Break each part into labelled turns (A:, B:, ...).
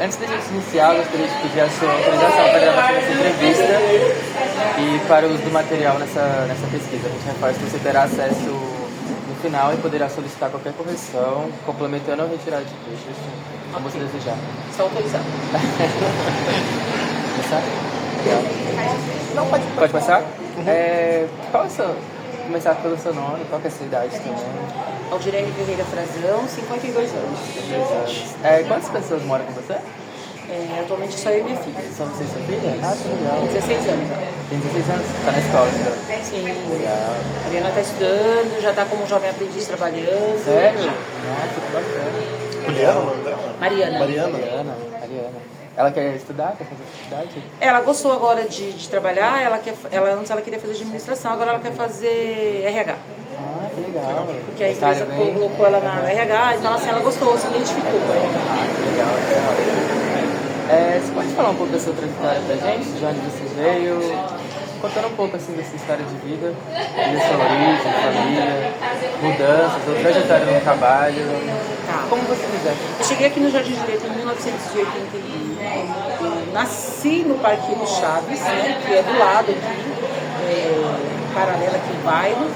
A: Antes da gente iniciar, eu gostaria de pedir a sua autorização para gravar essa entrevista e para o uso do material nessa pesquisa. A gente reforça que você terá acesso no final e poderá solicitar qualquer correção, complementando ou retirada de textos, como você desejar.
B: Só autorizar.
A: Começar? Não, pode começar? Qual é o seu... Começar pelo seu nome, qual que é a sua idade também?
B: Aldirene Ferreira Frazão, 52 anos.
A: Quantas pessoas moram com você?
B: Atualmente só eu e minha filha.
A: São vocês e sua filha? Ah, que legal.
B: Tem 16 anos.
A: Tem 16 anos? Tá na escola, então?
B: Sim.
A: Legal.
B: A Mariana está estudando, já está como jovem aprendiz trabalhando.
A: Sério? Nossa, que bacana.
C: Juliana, o nome dela?
B: Mariana.
A: Mariana. Ela quer estudar? Quer fazer faculdade?
B: Ela gostou agora de trabalhar, antes ela queria fazer administração, agora ela quer fazer RH.
A: Ah, que legal.
B: Porque a empresa colocou ela na RH, então assim, ela gostou, se identificou com ela.
A: Ah, que legal. Você pode falar um pouco da sua trajetória pra gente? De onde você veio? Contando um pouco assim da sua história de vida, da sua origem, família, mudanças, sua trajetória no trabalho.
B: Tá.
A: Como você quiser.
B: Eu cheguei aqui no Jardim Julieta em 1981. Eu nasci no Parquinho Chaves, né, que é do lado aqui, paralelo aqui no bairro.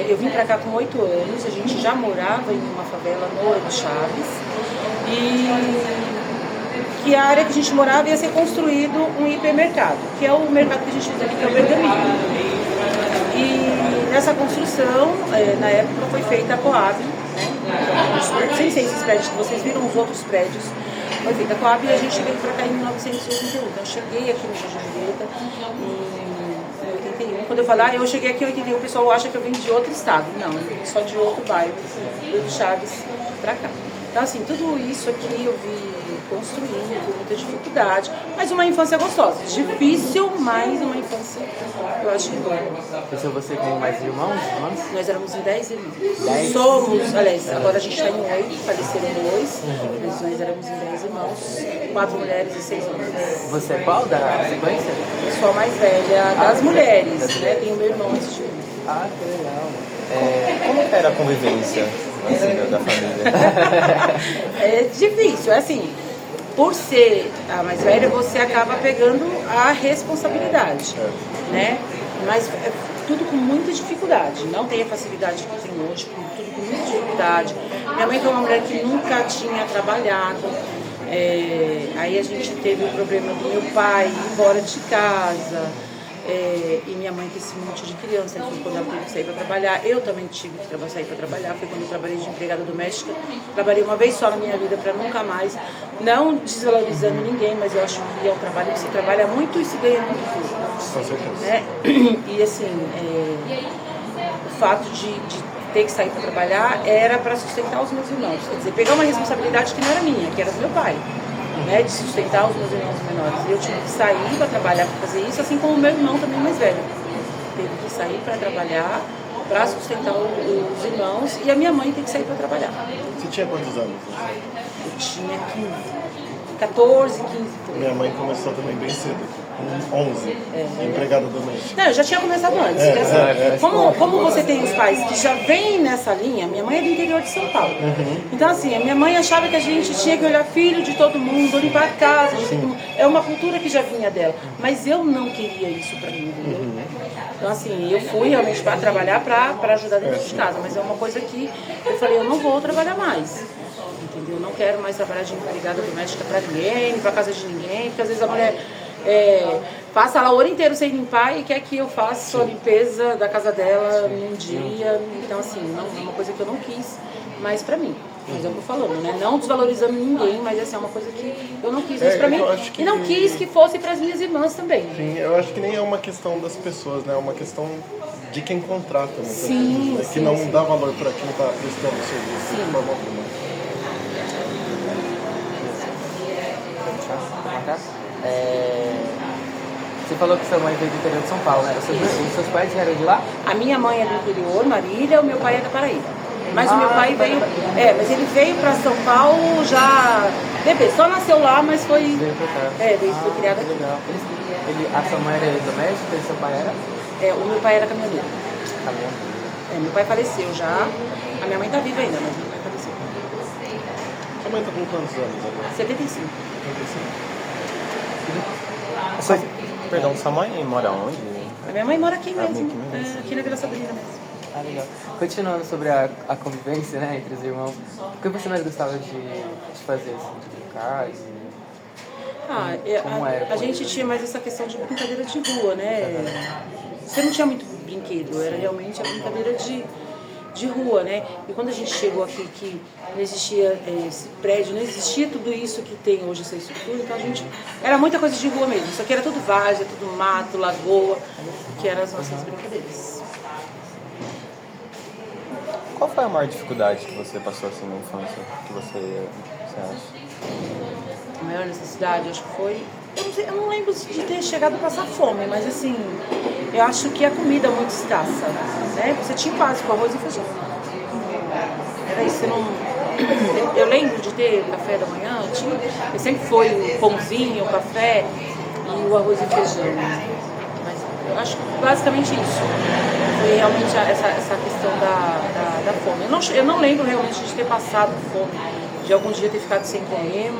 B: Eu vim pra cá com 8 anos, a gente já morava em uma favela no Chaves. E que a área que a gente morava ia ser construído um hipermercado, que é o mercado que a gente usa aqui, que é o Bergamini. E nessa construção, na época, foi feita a Coab, né? Sem ser esses prédios que vocês viram, os outros prédios. Foi feita a Coab e a gente veio pra cá em 1981. Então eu cheguei aqui no Jardim Julieta em 81. Quando eu falo, eu cheguei aqui em 81, o pessoal acha que eu vim de outro estado. Não, eu vim só de outro bairro, do Chaves pra cá. Então assim, tudo isso aqui eu vi construindo, com muita dificuldade, mas uma infância gostosa. Difícil, mas uma infância, eu acho boa.
A: Pensou você com mais irmãos?
B: Nós éramos em 10 irmãos.
A: 10?
B: Somos, aliás, agora a gente está em 8, faleceram 2, mas nós éramos em 10 irmãos, 4 mulheres e 6 homens.
A: Você é qual da sequência?
B: Eu sou a mais velha das mulheres, né? Tenho meu irmão antes de mim.
A: Ah, que legal.
C: Como que era a convivência assim, da família?
B: É difícil, é assim. Por ser a mais velha, você acaba pegando a responsabilidade, né? Mas é tudo com muita dificuldade. Não tem a facilidade que tem hoje, tudo com muita dificuldade. Minha mãe foi uma mulher que nunca tinha trabalhado. Aí a gente teve o problema do meu pai ir embora de casa. E minha mãe com esse monte de criança, foi quando ela teve que sair para trabalhar. Eu também tive que sair para trabalhar, foi quando eu trabalhei de empregada doméstica. Trabalhei uma vez só na minha vida para nunca mais, não desvalorizando ninguém, mas eu acho que é um trabalho que se trabalha muito e se ganha muito pouco.
C: Com certeza.
B: Né? E assim, o fato de ter que sair para trabalhar era para sustentar os meus irmãos, quer dizer, pegar uma responsabilidade que não era minha, que era do meu pai. Né, de sustentar os meus irmãos menores. Eu tive que sair para trabalhar para fazer isso, assim como o meu irmão também mais velho. Teve que sair para trabalhar, para sustentar os irmãos, e a minha mãe teve que sair para trabalhar.
C: Você tinha quantos anos?
B: Eu tinha 14, 15.
C: Minha mãe começou também bem cedo, com 11, empregada doméstica.
B: Não, eu já tinha começado antes. Como você tem os pais que já vêm nessa linha, minha mãe é do interior de São Paulo. Então, assim, a minha mãe achava que a gente tinha que olhar filho de todo mundo, limpar a casa de todo mundo. É uma cultura que já vinha dela. Mas eu não queria isso pra mim, entendeu? Então, assim, eu fui realmente para trabalhar, para ajudar dentro de casa. Mas é uma coisa que eu falei, eu não vou trabalhar mais. Entendeu? Eu não quero mais trabalhar de empregada doméstica para ninguém, para casa de ninguém, porque às vezes a mulher passa lá o ano inteiro sem limpar e quer que eu faça a limpeza da casa dela num dia. Então, assim, não, é uma coisa que eu não quis mais pra mim. Mas é o que eu tô falando, né? Não desvalorizando ninguém, mas assim, é uma coisa que eu não quis mais pra mim. E não quis que fosse pras minhas irmãs também.
C: Sim, eu acho que nem é uma questão das pessoas, né? É uma questão de quem contrata muitas
B: Sim,
C: vezes, né? Que não dá valor para quem está prestando o serviço de forma alguma.
A: Você falou que sua mãe veio do interior de São Paulo, né? Os seus pais vieram de lá?
B: A minha mãe é do interior, Marília, o meu pai é da Paraíba. Mas o meu pai veio. Mas ele veio pra São Paulo já. Bebê, só nasceu lá, mas foi.
A: Veio pra cá.
B: Foi criado aqui.
A: Legal. A sua mãe era doméstica e seu pai era?
B: O meu pai era caminhoneiro.
A: Caminhoneiro.
B: Meu pai faleceu já. A minha mãe tá viva ainda, mas meu pai faleceu.
C: mãe tá com quantos anos agora?
B: 75.
C: 75?
D: Perdão, sua mãe mora onde?
B: A minha mãe mora aqui mesmo,
D: aqui mesmo.
B: aqui na Vila Sabrina mesmo.
A: Ah, legal. Continuando sobre a convivência, né, entre os irmãos, o que você mais gostava de fazer, assim, de brincar? Como era?
B: A gente tinha mais essa questão de brincadeira de rua, né? Você não tinha muito brinquedo, era realmente a brincadeira de rua, né? E quando a gente chegou aqui, que não existia esse prédio, não existia tudo isso que tem hoje, essa estrutura, então a gente... Era muita coisa de rua mesmo, isso aqui era tudo várzea, tudo mato, lagoa, que eram as nossas brincadeiras.
D: Qual foi a maior dificuldade que você passou assim na infância? Que você acha?
B: A maior necessidade, acho que foi... Eu não lembro de ter chegado a passar fome, mas assim, eu acho que a comida é muito escassa, né? Você tinha básico, arroz e feijão. Era isso, você não... Eu lembro de ter café da manhã, eu sempre foi o pãozinho, o café e o arroz e feijão. Mas eu acho que basicamente isso. Foi realmente essa questão da fome. Eu não lembro realmente de ter passado fome, de algum dia ter ficado sem comer,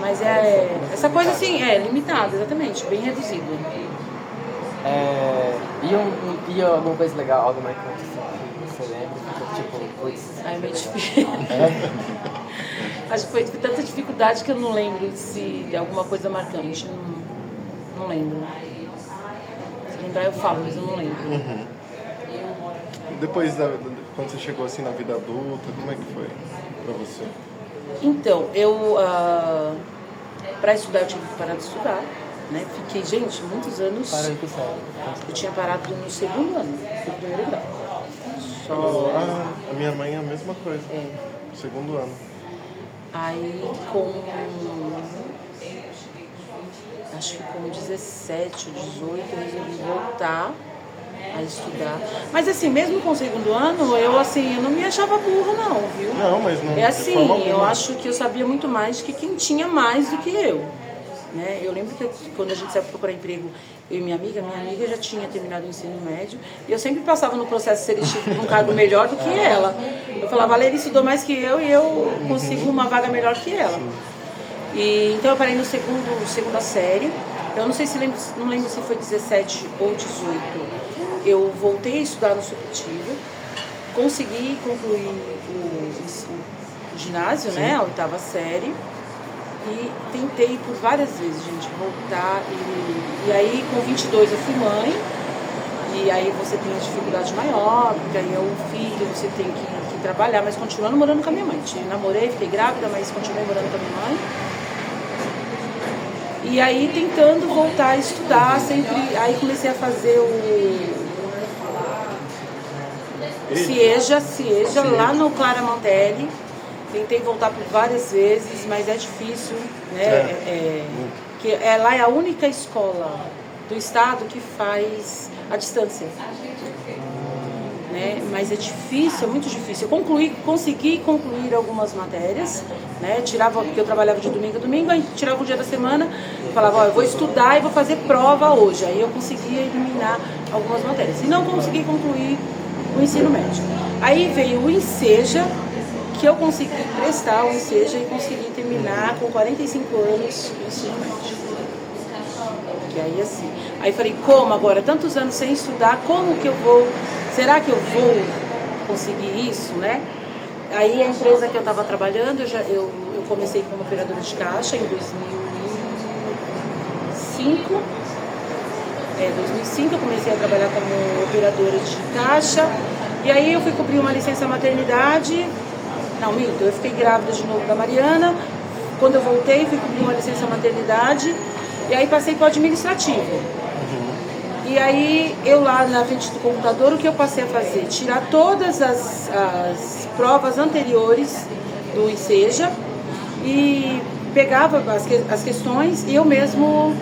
B: mas essa coisa assim, limitada, exatamente, bem reduzida.
A: E alguma coisa legal, algo marcante assim, que você lembra? Tipo, putz.
B: É meio difícil. Acho que foi tanta dificuldade que eu não lembro de alguma coisa marcante. Não lembro. Se lembrar eu falo, mas eu não lembro.
C: Uhum. Depois, quando você chegou assim na vida adulta, como é que foi pra você?
B: Então, para estudar eu tive que parar de estudar, né? Fiquei, gente, muitos anos.
A: Parou que sério.
B: Eu tinha parado no segundo ano, no primeiro grau.
C: A minha mãe é a mesma coisa. Segundo ano.
B: Aí acho que com 17 ou 18 eu resolvi voltar a estudar. Mas assim, mesmo com o segundo ano, eu não me achava burra não, viu?
C: Não, mas não.
B: É assim, eu acho que eu sabia muito mais que quem tinha mais do que eu. Né? Eu lembro que quando a gente saiu procurar emprego, eu e minha amiga já tinha terminado o ensino médio, e eu sempre passava no processo seletivo para um cargo melhor do que ela. Eu falava, Valéria estudou mais que eu e eu consigo uma vaga melhor que ela. Então eu parei no segunda série. Eu não sei não lembro se foi 17 ou 18. Eu voltei a estudar no supletivo, consegui concluir o ginásio, né, a 8ª série. E tentei por várias vezes, gente, voltar. E aí, com 22, eu fui mãe. E aí você tem a dificuldade maior, porque aí é o filho, você tem que trabalhar, mas continuando morando com a minha mãe. Namorei, fiquei grávida, mas continuei morando com a minha mãe. E aí, tentando voltar a estudar, sempre... Aí comecei a fazer o CIEJA, lá no Clara Montelli. Tentei voltar por várias vezes, mas é difícil, né? Que lá é a única escola do estado que faz a distância. Né? Mas é difícil, é muito difícil. Eu consegui concluir algumas matérias, né? Porque eu trabalhava de domingo a domingo, aí tirava um dia da semana, falava, eu vou estudar e vou fazer prova hoje. Aí eu conseguia eliminar algumas matérias. E não consegui concluir o ensino médio. Aí veio o INSEJA, que eu consegui prestar o INSEJA e consegui terminar com 45 anos o ensino médio. Que aí assim, aí falei, como agora, tantos anos sem estudar, como que eu vou, será que eu vou conseguir isso, né? Aí a empresa que eu estava trabalhando, eu comecei como operadora de caixa em 2005. 2005 eu comecei a trabalhar como operadora de caixa, e aí eu fui cobrir uma licença maternidade. Não, minto, eu fiquei grávida de novo da Mariana. Quando eu voltei, fui cobrir uma licença maternidade. E aí passei para o administrativo. E aí, eu lá na frente do computador, o que eu passei a fazer? Tirar todas as provas anteriores do INSEJA e pegava as questões e eu mesmo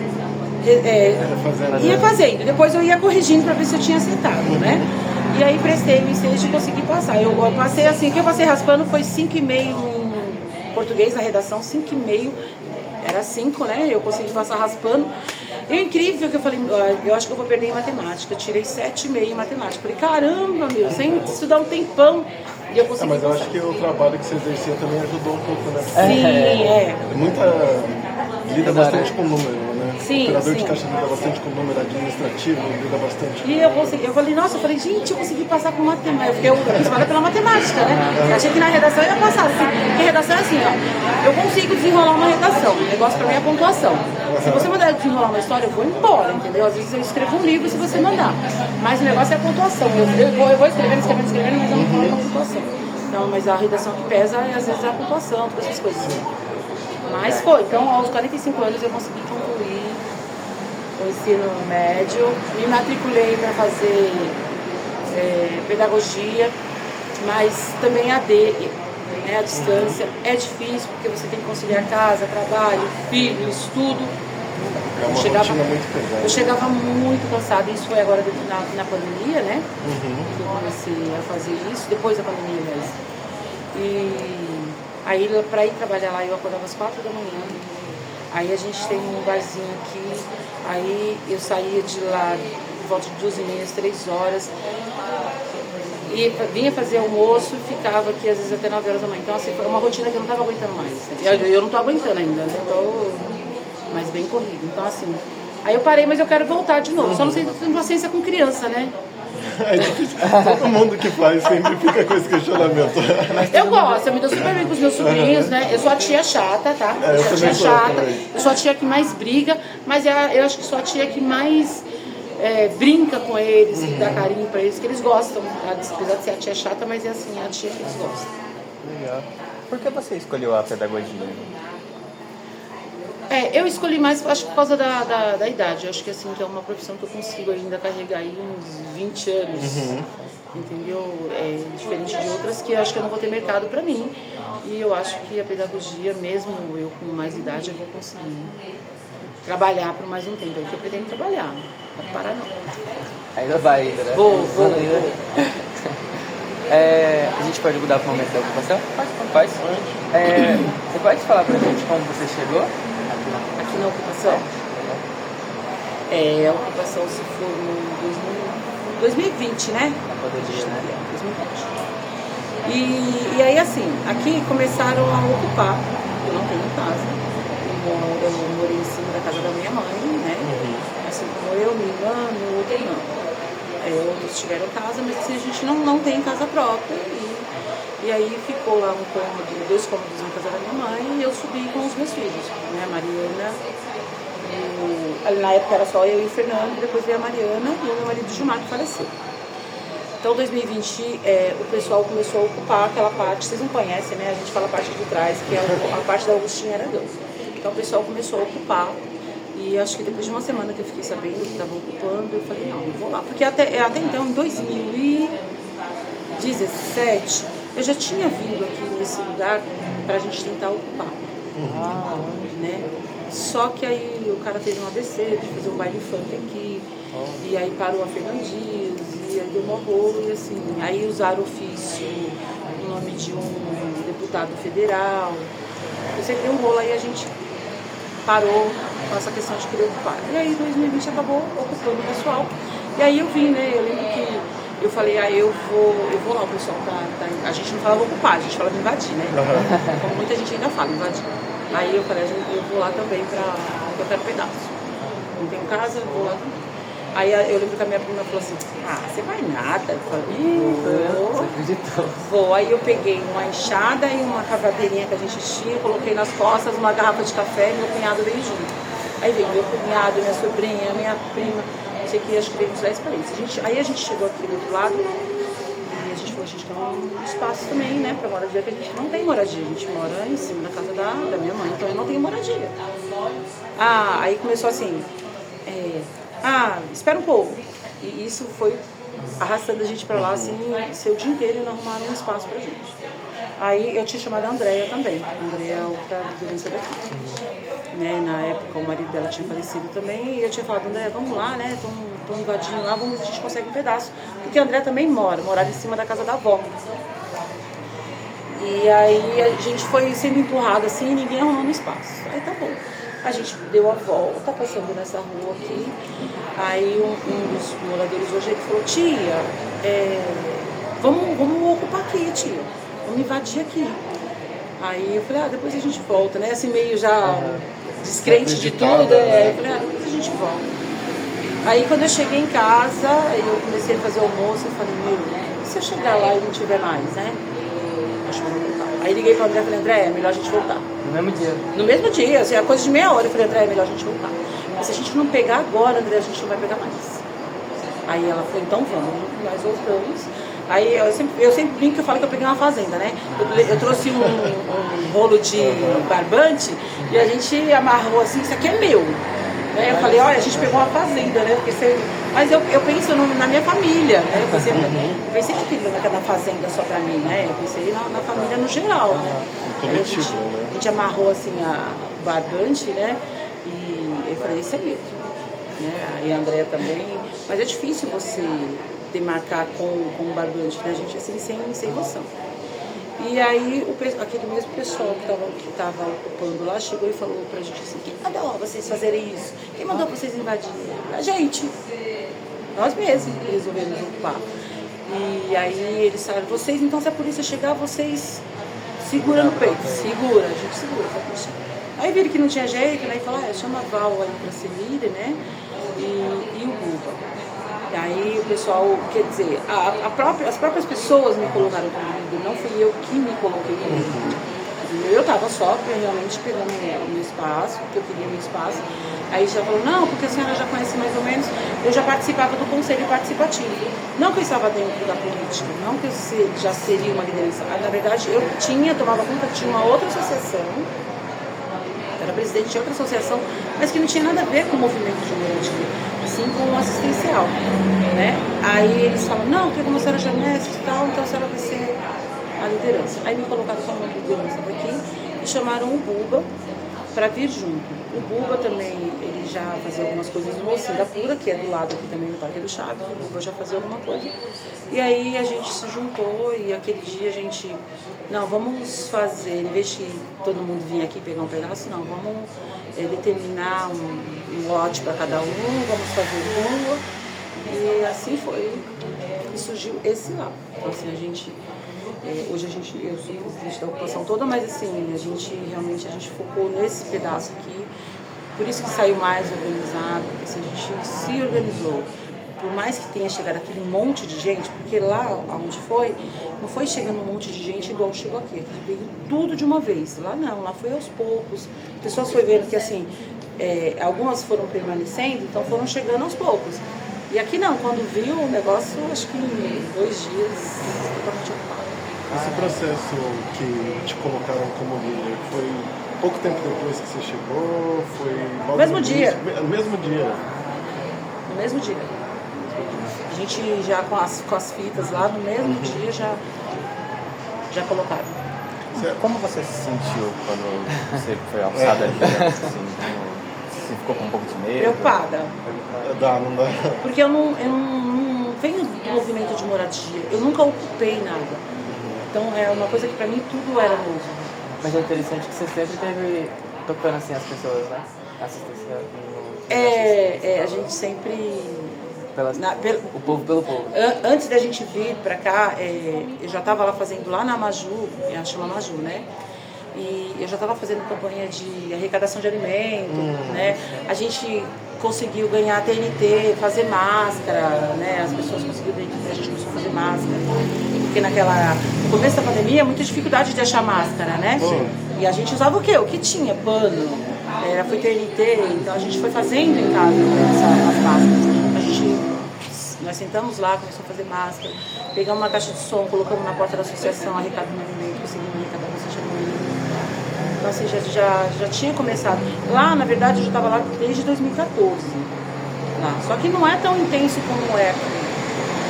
B: ia fazendo. Depois eu ia corrigindo para ver se eu tinha acertado, né? E aí prestei o INSEJA e consegui passar. Eu passei assim, o que eu passei raspando foi 5,5 em português na redação, 5,5. Era 5, né? Eu consegui passar raspando. E o incrível que eu falei, eu acho que eu vou perder em matemática. Eu tirei 7,5 em matemática. Falei, caramba, meu, sem estudar um tempão. E eu consegui
C: Mas eu
B: passar.
C: acho que o trabalho que você exercia também ajudou um pouco, né?
B: Sim, é.
C: Lida bastante com número, né?
B: Sim,
C: O operador de
B: sim.
C: caixa lida bastante com número administrativo, lida bastante.
B: E eu falei, nossa, eu falei, gente, eu consegui passar com matemática. Eu fiquei preocupada pela matemática, né? Eu achei que na redação eu ia passar assim. Porque redação é assim, ó. Eu consigo desenrolar uma redação. O negócio pra mim é a pontuação. Se você mandar eu desenrolar uma história, eu vou embora, entendeu? Às vezes eu escrevo um livro se você mandar. Mas o negócio é a pontuação. Eu vou escrevendo, mas eu não coloco a pontuação. Então, mas a redação que pesa é às vezes a pontuação, todas essas coisas. Mas foi. Então, aos 45 anos eu consegui concluir o ensino médio, me matriculei para fazer pedagogia, mas também AD, né, à distância. É difícil porque você tem que conciliar casa, trabalho, filho, estudo.
C: É uma rotina muito pesada.
B: Eu chegava muito cansada, isso foi agora na pandemia, né? Que eu comecei a fazer isso, depois da pandemia mesmo. E aí, para ir trabalhar lá, eu acordava às 4 da manhã. Aí a gente tem um barzinho aqui, aí eu saía de lá por volta de 2h30, 3 horas. E vinha fazer almoço e ficava aqui às vezes até 9 horas da manhã. Então, assim, foi uma rotina que eu não estava aguentando mais. Eu não estou aguentando ainda, né? Mas bem corrido. Então, assim, aí eu parei, mas eu quero voltar de novo. Só não sei se tem paciência com criança, né?
C: É difícil. Todo mundo que faz sempre fica com esse questionamento.
B: Eu gosto, eu me dou super bem com os meus sobrinhos, né? Eu sou a tia chata, tá? Eu sou a tia chata. Eu sou a tia que mais briga, mas eu acho que sou a tia que mais brinca com eles, que dá carinho pra eles, que eles gostam. Apesar de ser a tia chata, mas é assim, a tia que eles gostam.
D: Legal. Por que você escolheu a pedagogia?
B: Eu escolhi mais, acho que por causa da idade. Eu acho que assim, que é uma profissão que eu consigo ainda carregar aí uns 20 anos. Entendeu? É diferente de outras que eu acho que eu não vou ter mercado para mim. E eu acho que a pedagogia, mesmo eu com mais idade, eu vou conseguir trabalhar por mais um tempo. É o que eu pretendo trabalhar. Não vou parar não.
A: Ainda vai, ainda, né?
B: Vou.
A: A gente pode mudar para o momento da ocupação? Pode. Você pode falar pra gente como você chegou
B: Aqui na ocupação? A ocupação se formou em 2020, né?
A: na pandemia, né?
B: 2020. E aí, assim, aqui começaram a ocupar. Eu não tenho casa. Eu morei em cima da casa da minha mãe, né? Assim como eu, minha irmã, meu outro irmão. Outros tiveram casa, mas assim, a gente não tem casa própria. E aí ficou lá 2 cômodos na casa da minha mãe e eu subi com os meus filhos, né? A Mariana, na época era só eu e o Fernando, depois veio a Mariana e o meu marido Gilmar, que faleceu. Então, 2020, o pessoal começou a ocupar aquela parte, vocês não conhecem, né? A gente fala a parte de trás, que é a parte da Augustina Aragão. Então, o pessoal começou a ocupar. E acho que depois de uma semana que eu fiquei sabendo que estavam ocupando, eu falei, não, eu vou lá. Porque até então, em 2017, eu já tinha vindo aqui nesse lugar pra gente tentar ocupar. Né? Só que aí o cara fez um ABC de fazer um baile funk aqui. E aí parou a Fernandes, e aí deu um rolo, e assim. Aí usaram o ofício, o nome de um deputado federal. Eu sei que deu um rolo, aí a gente parou com essa questão de querer ocupar. E aí 2020 acabou ocupando o pessoal. E aí eu vim, né? Eu lembro que eu falei, eu vou lá, o pessoal a gente não falava ocupar, a gente falava invadir, né? Como muita gente ainda fala, invadir. Aí eu falei, eu vou lá também porque eu quero pedaço. Não tenho casa, eu vou lá também. Aí eu lembro que a minha prima falou assim, você vai nada? Eu falei,
A: Você acreditou?
B: vou. Aí eu peguei uma enxada e uma cavadeirinha que a gente tinha, coloquei nas costas, uma garrafa de café e meu cunhado veio junto. Aí veio meu cunhado, minha sobrinha, minha prima, não sei o que, acho que veio uns 10 parentes. Aí a gente chegou aqui do outro lado e a gente falou, a gente quer um espaço também, né, pra moradia, que a gente não tem moradia. A gente mora em cima da casa da minha mãe, então eu não tenho moradia. Aí começou assim, espera um pouco. E isso foi arrastando a gente pra lá, assim, seu dia inteiro e não arrumaram um espaço pra gente. Aí eu tinha chamado a Andréia também. A Andréia é outra liderança daqui. Né? Na época o marido dela tinha falecido também e eu tinha falado, Andréia, vamos lá, né? Estão invadindo lá, vamos ver se a gente consegue um pedaço. Porque a Andréia também morava em cima da casa da avó. E aí a gente foi sendo empurrado assim e ninguém arrumando espaço. Aí tá bom. A gente deu a volta, passando nessa rua aqui. Aí um dos moradores hoje ele falou, tia, vamos ocupar aqui, tia. Vamos invadir aqui. Aí eu falei, depois a gente volta, né? Assim meio já descrente de tudo. Eu falei, depois a gente volta. Aí quando eu cheguei em casa, eu comecei a fazer almoço, eu falei, se eu chegar lá e não tiver mais, né? Acho que eu vou voltar. Aí liguei para o André e falei, André, é melhor a gente voltar.
A: No mesmo dia?
B: No mesmo dia, assim, a coisa de meia hora, eu falei, André, é melhor a gente voltar. Mas se a gente não pegar agora, André, a gente não vai pegar mais. Aí ela falou, então vamos, nós voltamos. Aí eu sempre brinco que eu falo que eu peguei uma fazenda, né? Eu trouxe um rolo de barbante e a gente amarrou assim, isso aqui é meu. Eu falei, olha, a gente pegou uma fazenda, né? Mas eu penso na minha família, né? Eu pensei que queria na fazenda só pra mim, né? Eu pensei na família no geral, né? A gente amarrou assim o barbante, né? E eu falei, isso é mesmo. Né? E a Andréia também. Mas é difícil você demarcar com o barbante, né? A gente assim, sem noção. E aí aquele mesmo pessoal que estava ocupando lá chegou e falou pra gente assim, quem mandou vocês fazerem isso? Quem mandou vocês invadirem? A gente. Nós mesmos resolvemos ocupar. E aí eles falaram, vocês, então se a polícia chegar, vocês seguram no peito. Segura, a gente segura. Aí viram que não tinha jeito, né? E falaram, chama a Val aí pra ser líder, né? E o Buba. E aí o pessoal, quer dizer, as próprias pessoas me colocaram como líder, não fui eu que me coloquei como líder. Eu estava só realmente pegando o meu espaço, porque eu queria meu espaço. Aí já falou, não, porque a senhora já conhece mais ou menos, eu já participava do conselho participativo. Não que eu estava dentro da política, não que eu já seria uma liderança. Na verdade, eu tomava conta, tinha uma outra associação, era presidente de outra associação, mas que não tinha nada a ver com o movimento de moradia, assim como o assistencial, né? Aí eles falam, não, porque como a senhora já é mestre e tal, então a senhora vai ser a liderança. Aí me colocaram como liderança daqui e chamaram o Buba para vir junto. O Buba também, ele já fazia algumas coisas no Singapura, que é do lado aqui também no Parque do Chaves, o Buba já fazia alguma coisa. E aí a gente se juntou e aquele dia a gente, não, vamos fazer, em vez de todo mundo vir aqui pegar um pedaço, não, vamos determinar um lote para cada um, vamos fazer rua. E assim foi, e surgiu esse lá. Então assim, hoje eu sou presidente da ocupação toda, mas assim, a gente focou nesse pedaço aqui, por isso que saiu mais organizado, porque assim, a gente se organizou. Por mais que tenha chegado aquele monte de gente, porque lá onde foi, não foi chegando um monte de gente igual chegou aqui veio tudo de uma vez. Lá não, lá foi aos poucos. As pessoas foram vendo que assim, algumas foram permanecendo, então foram chegando aos poucos. E aqui não, quando viu o negócio, acho que em 2 dias, totalmente ocupado.
C: Esse processo que te colocaram como líder foi pouco tempo depois que você chegou? Foi logo
B: no mesmo dia.
C: No mesmo dia?
B: No mesmo dia. A gente já com as fitas lá, no mesmo dia já colocaram.
D: Como você se sentiu quando você foi alçada ali? Assim, você ficou com um pouco de medo?
B: Preocupada.
C: Não dá.
B: Porque eu não venho do movimento de moradia, eu nunca ocupei nada. Então é uma coisa que pra mim tudo era novo.
A: Mas é interessante que você sempre teve tocando assim as pessoas, né? Assistência
B: a gente sempre...
A: o povo pelo povo.
B: Antes da gente vir pra cá, eu já estava lá fazendo, lá na Maju, chama Maju, né? E eu já estava fazendo campanha de arrecadação de alimento, né? A gente conseguiu ganhar TNT, fazer máscara, né? As pessoas conseguiram TNT, a gente começou a fazer máscara. Porque no começo da pandemia, muita dificuldade de achar máscara, né?
C: Sim.
B: E a gente usava o quê? O que tinha? Pano, foi TNT, então a gente foi fazendo em casa as máscaras. Nós sentamos lá, começamos a fazer máscara, pegamos uma caixa de som, colocamos na porta da associação, arrecadando alimento, conseguimos arrecadar bastante alimento. Então assim, já tinha começado. Lá, na verdade, eu já estava lá desde 2014. Lá. Só que não é tão intenso como é aqui.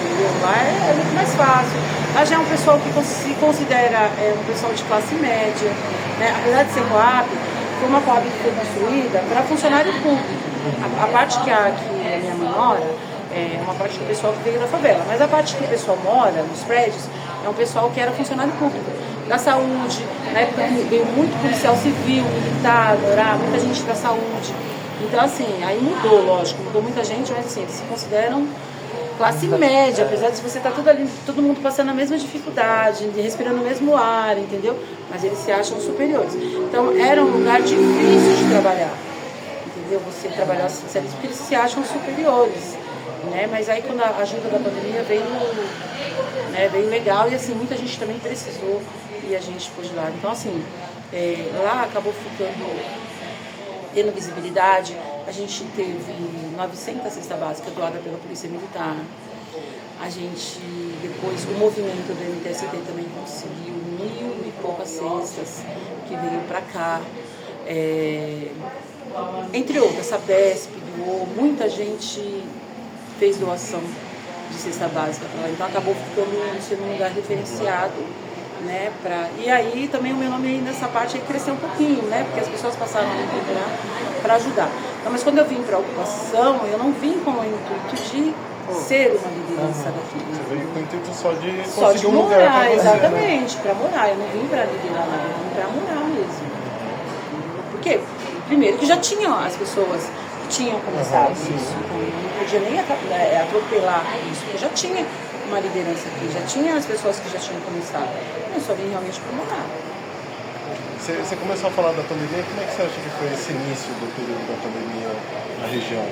B: Entendeu? Lá é muito mais fácil. Lá já é um pessoal que se considera um pessoal de classe média. Né? Apesar de ser Coab, foi uma Coab que foi construída para funcionário público. A parte que a minha mãe mora é uma parte do pessoal que veio da favela. Mas a parte que o pessoal mora nos prédios é um pessoal que era funcionário público. da saúde, na época veio muito policial civil, militar, muita gente da saúde. Então, assim, aí mudou, lógico, mudou muita gente, mas assim, eles se consideram classe média, apesar de você estar tudo ali, todo mundo passando a mesma dificuldade, respirando o mesmo ar, entendeu? Mas eles se acham superiores. Então, era um lugar difícil de trabalhar, entendeu? Você trabalhar especialista, porque eles se acham superiores, né? Mas aí, quando a ajuda da pandemia veio, né, veio legal, e assim, muita gente também precisou, e a gente pôde lá. Então, assim, lá acabou tendo visibilidade. A gente teve 900 cestas básicas doadas pela Polícia Militar. A gente, depois, o movimento do MTST também conseguiu 1.000 e poucas cestas que veio para cá. Entre outras, a Sabesp doou, muita gente fez doação de cesta básica para lá. Então, acabou sendo um lugar diferenciado, né, e aí também o meu nome aí nessa parte aí cresceu um pouquinho, né, porque as pessoas passaram a me procurar para ajudar. Então, mas quando eu vim para a ocupação, eu não vim com o intuito de ser uma liderança daqui.
C: Você veio com o intuito só de
B: Só
C: conseguir
B: de
C: um lugar
B: morar,
C: para você,
B: exatamente,
C: né?
B: para morar. Eu não vim para liderar nada, eu vim para morar mesmo. Por quê? Primeiro que já tinham as pessoas que tinham começado isso, não podia nem atropelar isso, porque já tinha uma liderança aqui, já tinha as pessoas que já tinham começado. Eu só vim realmente para morar.
C: Você começou a falar da pandemia, como é que você acha que foi esse início do período da pandemia na região?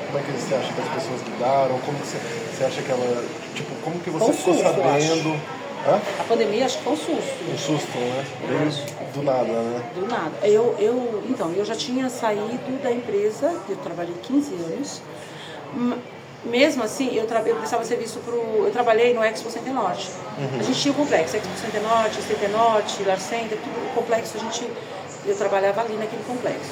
C: Como é que você acha que as pessoas lidaram? Como que você acha que ela... Tipo, como que você ficou sabendo? Hã?
B: A pandemia acho que foi um susto.
C: Um susto, né? Veio do nada, né?
B: Do nada. Então, eu já tinha saído da empresa, eu trabalhei 15 anos. Mesmo assim, eu prestava serviço eu trabalhei no Expo Center Norte. A gente tinha o complexo, Expo Center Norte, Lar Center, tudo o complexo, eu trabalhava ali naquele complexo.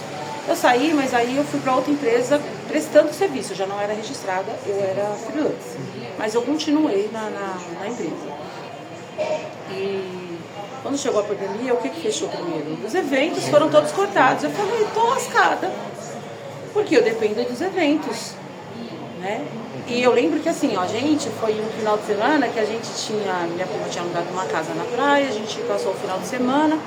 B: Eu saí, mas aí eu fui para outra empresa prestando serviço, eu já não era registrada, eu era freelance. Mas eu continuei na empresa. E quando chegou a pandemia, o que fechou primeiro? Os eventos foram todos cortados. Eu falei, tô lascada, porque eu dependo dos eventos, né? E eu lembro que assim, a gente foi um final de semana que minha prima tinha alugado uma casa na praia, a gente passou o final de semana,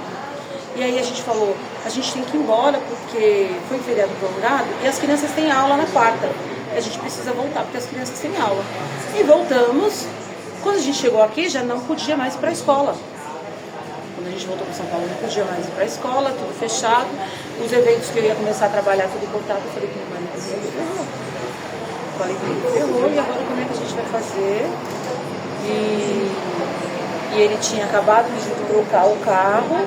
B: e aí a gente falou, a gente tem que ir embora porque foi feriado prolongado e as crianças têm aula na quarta. A gente precisa voltar porque as crianças têm aula. E voltamos. Quando a gente chegou aqui, já não podia mais ir para a escola. Quando a gente voltou para São Paulo, não podia mais ir para a escola, tudo fechado. Os eventos que eu ia começar a trabalhar, tudo cortado. Eu falei que meu marido ferrou. Falei que ele ferrou, e agora como é que a gente vai fazer? E ele tinha acabado de trocar o carro,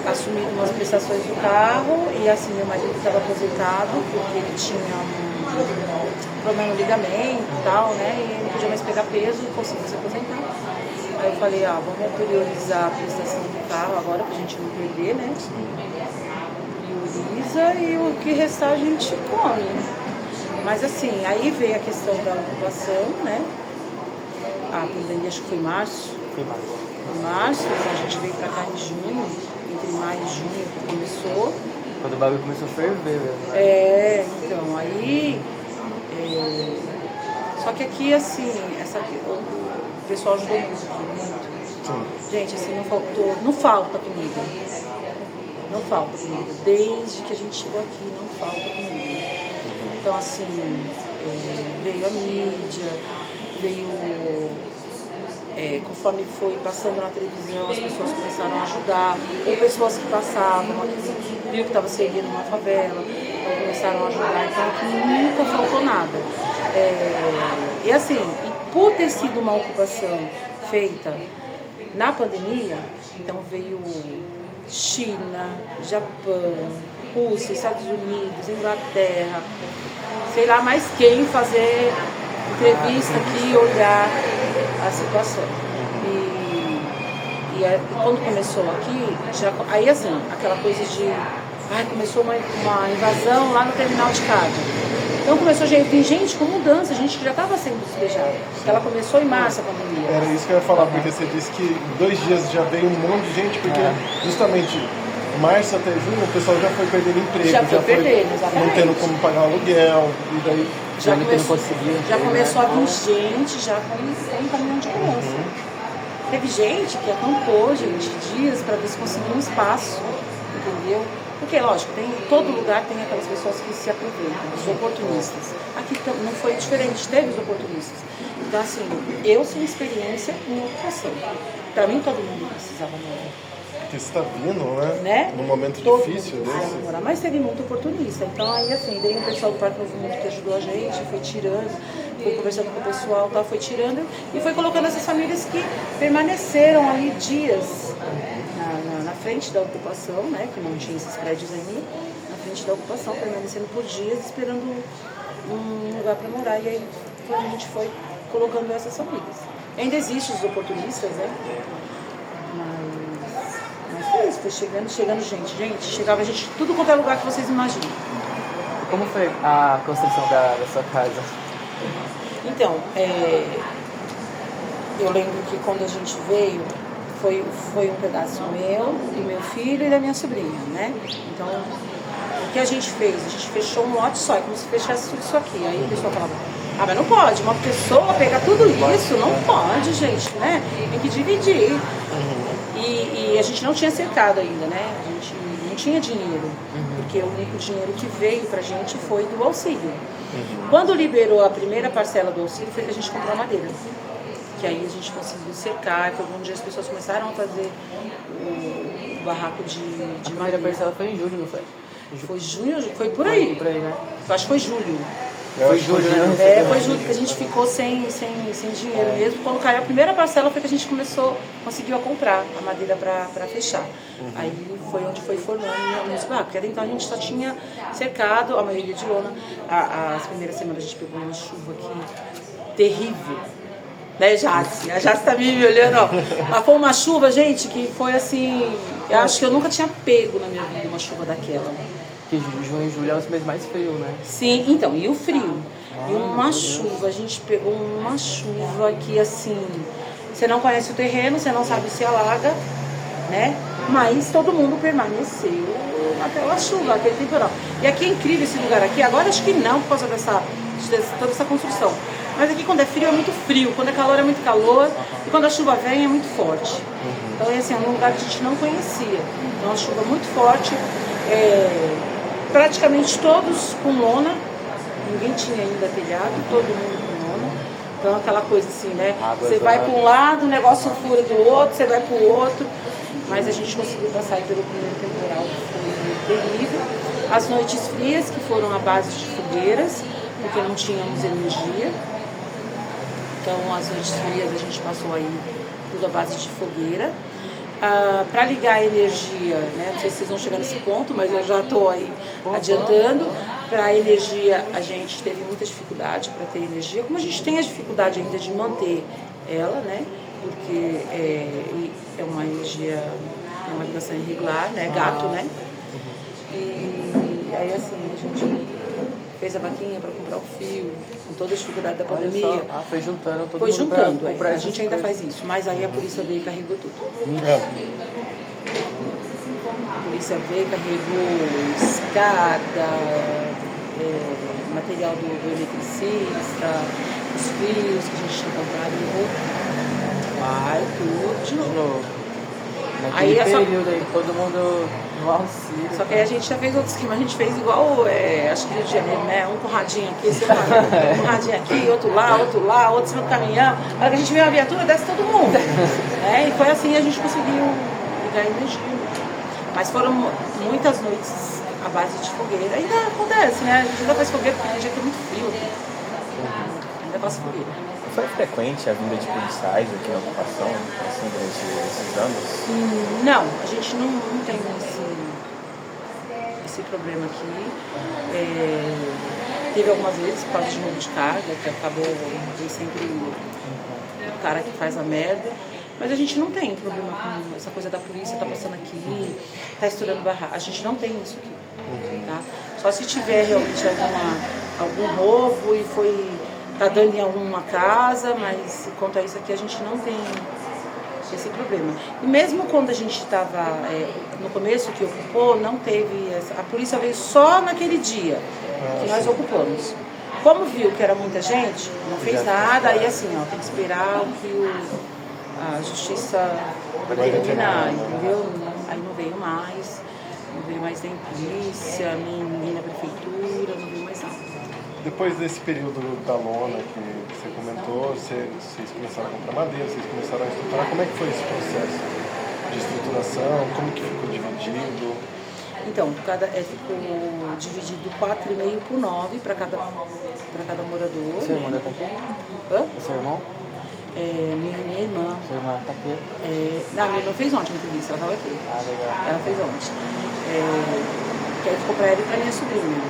B: assumido umas prestações do carro, e assim, meu marido estava aposentado, porque ele tinha um problema no ligamento e tal, né? E ele não podia mais pegar peso e conseguiu se aposentar. Aí eu falei, vamos priorizar a prestação do carro agora pra gente não perder, né? Prioriza e o que restar a gente come. Mas assim, aí veio a questão da ocupação, né? A pandemia acho que foi em março.
A: Foi mais.
B: Em março, então a gente veio pra cá em junho, entre maio e junho que começou.
A: Quando o bagulho começou a ferver mesmo.
B: Então, aí... Só que aqui, assim, o pessoal ajudou muito aqui, muito.
C: Sim.
B: Gente, assim, não falta comida. Não falta comida. Desde que a gente chegou aqui, não falta comida. Então, assim, veio a mídia, conforme foi passando na televisão, as pessoas começaram a ajudar, ou pessoas que passavam aqui, viu que estava seguindo uma favela, então começaram a ajudar, então aqui nunca faltou nada. E assim, por ter sido uma ocupação feita na pandemia, então veio China, Japão, Rússia, Estados Unidos, Inglaterra, sei lá mais quem fazer entrevista aqui, olhar a situação. E quando começou aqui, aí assim, aquela coisa de começou uma invasão lá no terminal de carga. Então começou a vir gente com mudança, gente que já estava sendo despejada. Ela começou em março a pandemia.
C: Era isso que eu ia falar, porque você disse que em 2 dias já veio um monte de gente, porque justamente março até junho o pessoal já foi perdendo emprego,
B: Já foi perdendo, exatamente.
C: não tendo como pagar aluguel, e daí
B: Já começou a vir gente já com um caminhão de criança. Teve gente que acampou, gente, dias para ver se conseguia um espaço, entendeu? Porque, lógico, todo lugar tem aquelas pessoas que se aproveitam, os oportunistas. Aqui não foi diferente, teve os oportunistas. Então, assim, eu sem experiência em ocupação. Para mim, todo mundo precisava morar.
C: Porque você está vindo,
B: Né?
C: Num momento
B: Todo
C: difícil
B: mundo precisava
C: desse.
B: morar, mas teve muito oportunista. Então, aí, assim, veio um pessoal do Parque Novo Mundo que ajudou a gente, foi tirando, foi conversando com o pessoal, tá, foi tirando e foi colocando essas famílias que permaneceram ali dias na frente da ocupação, né? Que não tinha esses prédios ainda, na frente da ocupação, permanecendo por dias, esperando um lugar para morar. E aí a gente foi colocando essas famílias. Ainda existem os oportunistas, né? Mas foi isso, foi chegando gente. Gente, chegava gente de tudo quanto é lugar que vocês imaginam.
A: Como foi a construção da sua casa?
B: Então, eu lembro que quando a gente veio, foi um pedaço meu, do meu filho e da minha sobrinha, né? Então, o que a gente fez? A gente fechou um lote só, é como se fechasse tudo isso aqui. Aí o pessoal falava, mas não pode, uma pessoa pegar tudo isso, não pode, gente, né? Tem que dividir. E a gente não tinha cercado ainda, né? A gente não tinha dinheiro, porque o único dinheiro que veio pra gente foi do auxílio. Quando liberou a primeira parcela do auxílio, foi que a gente comprou a madeira. Que aí a gente conseguiu cercar, foi onde as pessoas começaram a fazer o barraco de
A: A primeira
B: madeira.
A: parcela foi em julho, não foi?
B: Foi junho, foi por aí.
A: Por aí, né?
B: Eu acho que foi julho.
A: Foi julho, né?
B: Foi julho que a gente ficou sem dinheiro mesmo. Quando caiu a primeira parcela foi que a gente conseguiu a comprar a madeira para fechar. Aí foi onde foi formando nos barracos. Porque até então a gente só tinha cercado, a maioria de lona. As primeiras semanas a gente pegou uma chuva aqui terrível. Né, Jace? A Jace tá me olhando, ó. Mas foi uma chuva, gente, que foi assim... Eu acho que eu nunca tinha pego na minha vida uma chuva daquela.
A: Que junho e julho é os meses mais frios, né?
B: Sim, então, e o frio. E uma chuva, a gente pegou uma chuva que assim, você não conhece o terreno, você não sabe se alaga, né? Mas todo mundo permaneceu naquela chuva, aquele temporal. E aqui é incrível esse lugar aqui, agora acho que não por causa toda essa construção. Mas aqui quando é frio é muito frio, quando é calor é muito calor, e quando a chuva vem é muito forte. Então é assim, é um lugar que a gente não conhecia. Então uma chuva muito forte, praticamente todos com lona, ninguém tinha ainda telhado, todo mundo com lona. Então aquela coisa assim, né? Você vai para um lado, o negócio fura do outro, você vai para o outro. Mas a gente conseguiu passar aí pelo primeiro temporal, que foi terrível. As noites frias, que foram à base de fogueiras, porque não tínhamos energia. Então as noites frias a gente passou aí tudo à base de fogueira. Para ligar a energia, né? Não sei se vocês vão chegar nesse ponto, mas eu já estou aí adiantando. Para a energia, a gente teve muita dificuldade para ter energia, como a gente tem a dificuldade ainda de manter ela, né? Porque é uma energia, é uma ligação irregular, né? Gato, né? E aí assim, a gente fez a vaquinha para comprar o fio, com toda a dificuldade da pandemia.
A: Foi juntando todo
B: Foi
A: mundo
B: juntando,
A: pra comprar
B: a
A: essas
B: gente ainda
A: coisas.
B: faz isso, mas aí a polícia veio e carregou tudo. A polícia veio, carregou escada, material do eletricista, os fios que a gente tinha comprado, levou. Vai tudo de novo.
A: Naquele
B: Aí,
A: período aí, todo mundo no auxílio.
B: Só que aí a gente já fez outro esquema, a gente fez igual, acho que Rio de Janeiro, né? Um curradinho aqui, um curradinho aqui, outro lá, outro em cima do caminhão. Na hora que a gente vê uma viatura, desce todo mundo. E foi assim a gente conseguiu ligar energia. Mas foram muitas noites à base de fogueira. Ainda acontece, né? A gente ainda faz fogueira porque a gente aqui é muito frio. Ainda faz fogueira.
D: Foi frequente a vinda de policiais aqui na ocupação, assim, durante esses anos?
B: Não, a gente não tem esse problema aqui. Teve algumas vezes por causa de roubo de carga, que acabou tem sempre o cara que faz a merda. Mas a gente não tem problema com essa coisa da polícia, tá passando aqui, tá estourando barraco. A gente não tem isso aqui. Tá? Só se tiver realmente algum roubo e tá dando em alguma casa, mas quanto a isso aqui a gente não tem esse problema. E mesmo quando a gente estava no começo que ocupou, não teve a polícia veio só naquele dia que nós ocupamos. Como viu que era muita gente, não fez nada, aí assim, ó, tem que esperar o que a justiça
C: Vai
B: determinar,
C: determinar, né?
B: entendeu? Aí não veio mais nem polícia, nem ninguém da prefeitura, não veio mais nada.
C: Depois desse período da lona que você comentou, vocês começaram a comprar madeira, vocês começaram a estruturar. Como é que foi esse processo de estruturação? Como que ficou dividido?
B: Então, ficou dividido 4,5 por 9 para cada morador.
A: Seu irmão
B: né?
A: tá aqui?
B: Hã?
A: Seu irmão?
B: Minha irmã.
A: Seu irmão tá aqui?
B: Não, minha irmã fez ontem a entrevista, ela estava aqui.
A: Ah, legal.
B: Ela fez ontem. Que aí ficou para ela e para minha sobrinha.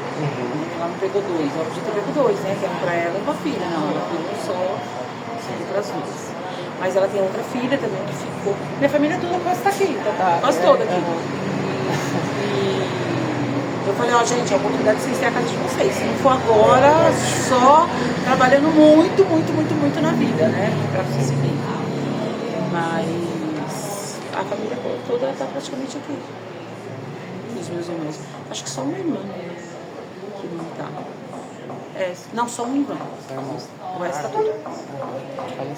B: Ela não pegou dois, ela podia ter pego dois, né? Que é um para ela e um para a filha. Não, ela pegou um só, sendo para as duas. Mas ela tem outra filha também que ficou. Minha família toda quase está aqui, quase toda aqui. E eu falei, ó, gente, é a oportunidade de vocês terem a casa de vocês. Se não for agora, só trabalhando muito, muito, muito, muito na vida, né? Para conseguir. Mas a família toda está praticamente aqui. Os meus irmãos. Acho que só uma irmã que não tá. Não, só uma irmã. O resto tá tudo.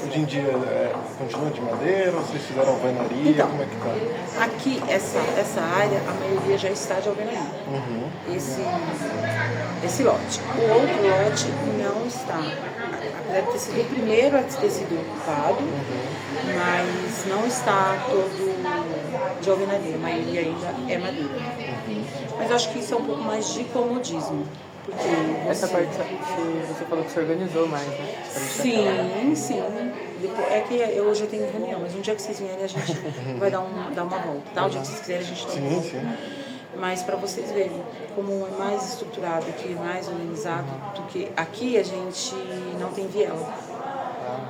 C: Hoje em dia continua de madeira, vocês fizeram alvenaria,
B: Então,
C: como é que tá?
B: Aqui, essa área, a maioria já está de alvenaria. Esse lote. O outro lote não está. Apesar de ter sido o primeiro a ter sido ocupado, mas não está todo de alvenaria. A maioria ainda é madeira. Mas eu acho que isso é um pouco mais de comodismo. Porque
A: Essa parte você falou que se organizou mais, né?
B: Sim. É que hoje eu tenho reunião, mas um dia que vocês vierem a gente vai dar uma volta, tá? O dia que vocês quiserem a gente dá uma volta.
C: Sim.
B: Mas para vocês verem como é mais estruturado aqui, mais organizado, do que aqui a gente não tem viela.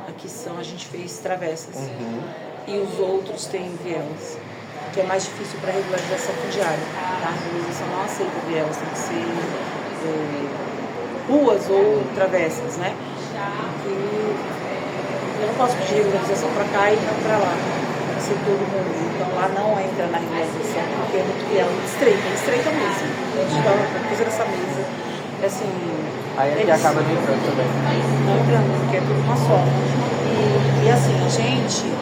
B: Aqui a gente fez travessas. E os outros têm vielas, que é mais difícil para regularização fundiária. Tá? A regularização não aceita vielas, tem que ser ruas ou travessas, né? Eu não posso pedir regularização para cá e não para lá. Tem que ser todo mundo. Então lá não entra na regularização, porque é muito estreita mesmo. A gente dá uma coisa dessa mesa. Assim,
A: Aí aqui acaba não entrando também.
B: não entrando, porque é tudo uma só. E assim, a gente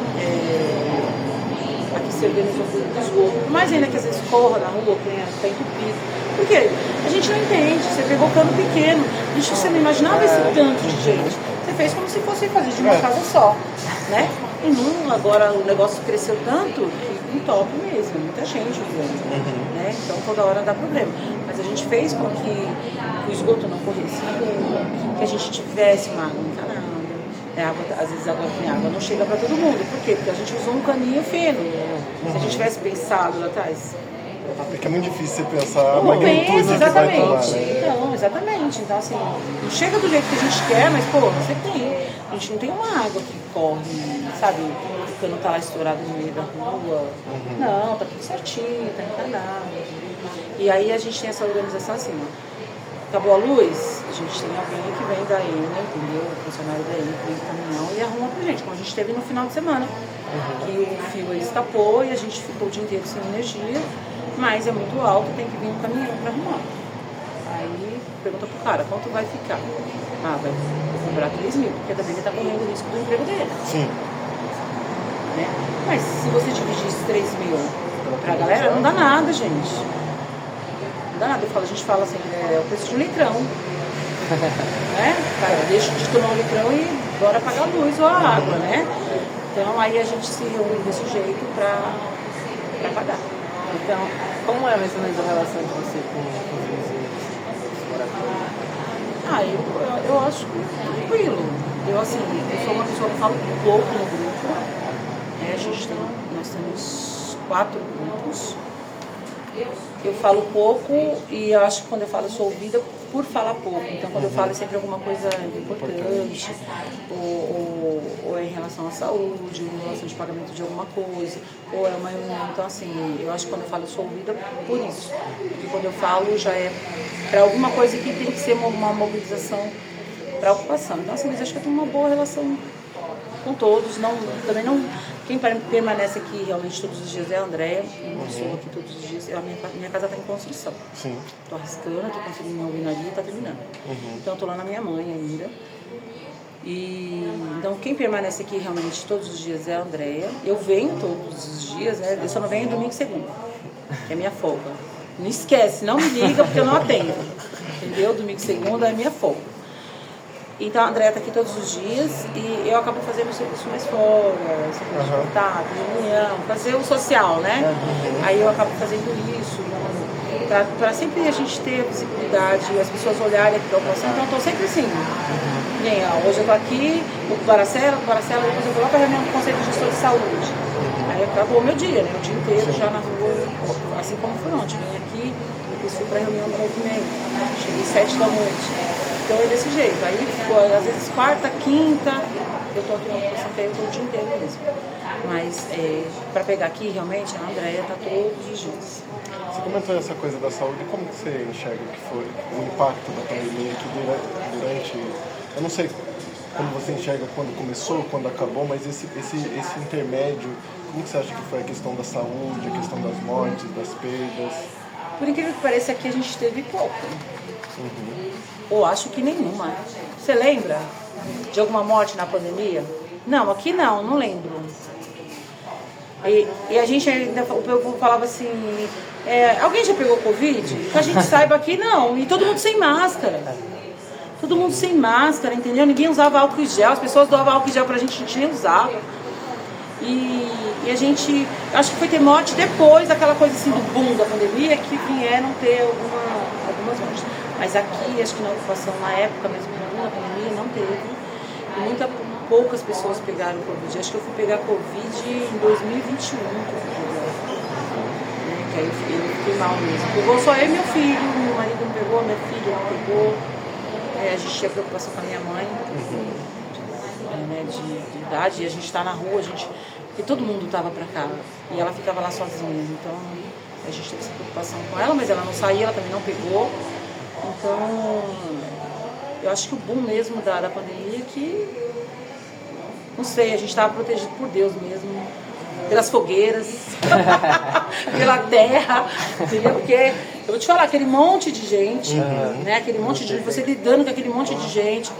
B: aqui se organizou por esgoto. Mas ainda que às vezes corra na rua, que está entupido. Por quê? A gente não entende. Você pegou cano pequeno. Você não imaginava esse tanto de gente. Você fez como se fosse fazer de uma casa só, né? E agora o negócio cresceu tanto que entope mesmo, muita gente usando, né? Então toda hora dá problema. Mas a gente fez com que o esgoto não corresse na rua, que a gente tivesse uma água encanada. Às vezes a água não chega para todo mundo. Por quê? Porque a gente usou um caminho fino. Se a gente tivesse pensado lá atrás.
C: Porque é muito difícil você pensar a magnitude que vai tomar, né?
B: Então, exatamente. Então, assim, não chega do jeito que a gente quer, mas, pô, você tem. A gente não tem uma água que corre, sabe? O cano tá lá estourado no meio da rua. Não, tá tudo certinho, tá encanado. E aí a gente tem essa organização assim, ó. Acabou a luz, a gente tem alguém que vem da ENA, entendeu? O funcionário da ENA que vem do caminhão e arruma pra gente, como a gente teve no final de semana. Que o fio escapou e a gente ficou o dia inteiro sem energia. Mas é muito alto, tem que vir um caminhão para arrumar. Aí pergunta pro cara, quanto vai ficar? Vai cobrar 3 mil, porque também ele está correndo o risco do emprego dele.
C: Sim.
B: Né? Mas se você dividir esses 3 mil pra galera, não dá nada, gente. Não dá nada. A gente fala assim, é o preço de um litrão. Né? Cara, deixa de tomar um litrão e bora pagar a luz ou a água, né? Então aí a gente se reúne desse jeito para pagar.
A: Então, como é mais ou menos a relação de você com os vizinhos, os moradores?
B: Eu acho tranquilo. Eu sou uma pessoa que falo pouco no grupo. Nós temos 4 grupos. Eu falo pouco e eu acho que quando eu falo eu sou ouvida por falar pouco. Então quando eu falo é sempre alguma coisa importante, ou é em relação à saúde, ou em relação de pagamento de alguma coisa, ou é uma reunião. Então assim, eu acho que quando eu falo eu sou ouvida por isso. Porque quando eu falo já é para alguma coisa que tem que ser uma mobilização para ocupação. Então assim, mas acho que eu tenho uma boa relação com todos, também não. Quem permanece aqui realmente todos os dias é a Andréia, eu não sou aqui todos os dias, minha casa está em construção.
C: Sim.
B: Estou arriscando, estou conseguindo minha alvenaria e está terminando. Então estou lá na minha mãe ainda. E então quem permanece aqui realmente todos os dias é a Andréia. Eu venho todos os dias, né? Eu só não venho domingo e segunda, que é minha folga. Não esquece, não me liga porque eu não atendo. Entendeu? Domingo e segunda é minha folga. Então a Andréia está aqui todos os dias e eu acabo fazendo o serviço mais fora, serviço de contato, reunião, fazer o social, né? Aí eu acabo fazendo isso, para sempre a gente ter visibilidade, as pessoas olharem aqui para o processo. Então eu estou sempre assim. Bem, hoje eu estou aqui, vou para o Baracela, depois eu vou lá para a reunião do Conselho de Gestor de Saúde. Aí acabou o meu dia, né? O dia inteiro já na rua, assim como foi ontem. Vim aqui, depois fui para a reunião do movimento, cheguei 7 da noite. Então é desse jeito. Aí, às vezes, quarta, quinta, eu tô aqui na ocupação, que aí eu tô o dia inteiro mesmo. Mas, para pegar aqui, realmente, a Andréia tá todos os dias.
C: Você comentou essa coisa da saúde, como que você enxerga que foi o impacto da pandemia aqui durante... Eu não sei como você enxerga quando começou, quando acabou, mas esse intermédio, como que você acha que foi a questão da saúde, a questão das mortes, das perdas?
B: Por incrível que pareça, aqui a gente teve pouco. Ou acho que nenhuma. Você lembra de alguma morte na pandemia? Não, aqui não lembro. E a gente ainda, o povo falava assim, alguém já pegou Covid? Que a gente saiba aqui, não. E todo mundo sem máscara. Todo mundo sem máscara, entendeu? Ninguém usava álcool em gel. As pessoas doavam álcool em gel pra gente, a gente nem usava. E a gente, acho que foi ter morte depois daquela coisa assim do boom da pandemia, que vieram ter algumas mortes. Mas aqui, acho que na ocupação, na época mesmo, na pandemia, não teve. E poucas pessoas pegaram Covid. Acho que eu fui pegar Covid em 2021. Que aí eu fiquei mal mesmo. Pegou só eu e meu filho, meu marido não pegou, minha filha não pegou. A gente tinha preocupação com a minha mãe, né, de idade, e a gente está na rua, porque todo mundo estava para cá, e ela ficava lá sozinha, então a gente teve essa preocupação com ela, mas ela não saía, ela também não pegou. Então, eu acho que o boom mesmo da pandemia é que, não sei, a gente estava protegido por Deus mesmo, pelas fogueiras, pela terra, entendeu? Porque, eu vou te falar, aquele monte de gente, né? Aquele monte de gente, você lidando com aquele monte de gente,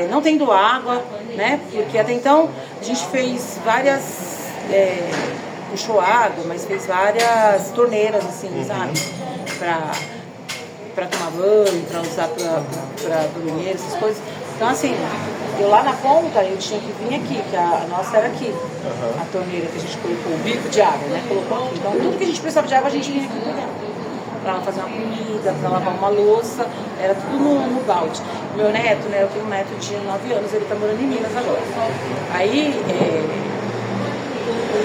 B: não tendo água, né? Porque até então a gente fez várias, puxou água, mas fez várias torneiras, assim, sabe? Para tomar banho, para usar para banheiro, essas coisas. Então, assim, eu lá na ponta, eu tinha que vir aqui, que a nossa era aqui. A torneira que a gente colocou, o bico de água, né? Colocou aqui. Então, tudo que a gente precisava de água, a gente vinha aqui pegar. Para fazer uma comida, para lavar uma louça, era tudo no balde. Meu neto, né? Eu tenho um neto de 9 anos, ele está morando em Minas agora. Aí,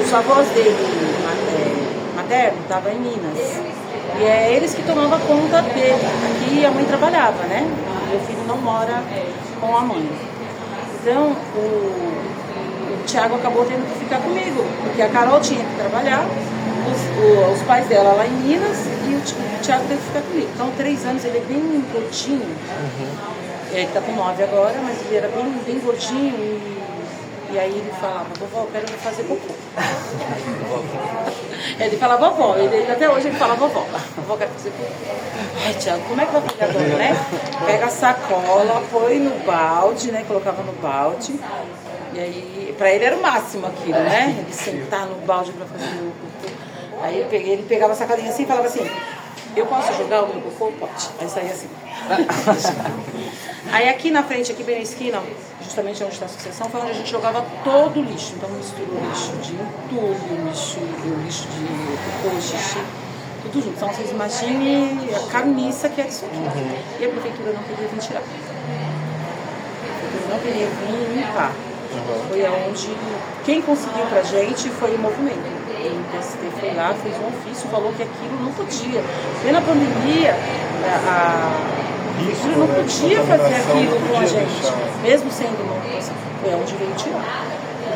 B: os avós dele, materno, estavam em Minas. E é eles que tomavam conta dele. Aqui a mãe trabalhava, né? Meu filho não mora com a mãe. Então, o Thiago acabou tendo que ficar comigo, porque a Carol tinha que trabalhar, os pais dela lá em Minas, e o Thiago teve que ficar comigo. Então, 3 anos, ele é bem gordinho. Ele está com 9 agora, mas ele era bem gordinho. E aí ele falava, vovó, eu quero fazer cocô. Ele fala, vovó, até hoje ele fala, vovó, quero fazer cocô. Ai, Thiago, como é que vai fazer agora, né? Pega a sacola, põe no balde, né? Colocava no balde. E aí, pra ele era o máximo aquilo, né? Ele sentar no balde pra fazer o cocô. Aí ele pegava a sacolinha assim e falava assim, eu posso jogar o meu cocô? Pode. Aí saía assim. Aí aqui na frente, aqui bem na esquina, justamente onde está a associação, foi onde a gente jogava todo o lixo. Então misturou lixo de entulho, lixo de cocô, xixi, tudo junto. Então vocês imaginem a carniça que era isso aqui. E a prefeitura não queria vir tirar. A prefeitura não queria vir limpar. Foi aonde quem conseguiu pra gente foi o movimento. O PST foi lá, fez um ofício, falou que aquilo não podia. Na pandemia, a não podia fazer aquilo com a gente, mesmo sendo uma ocupação. Foi onde veio tirar.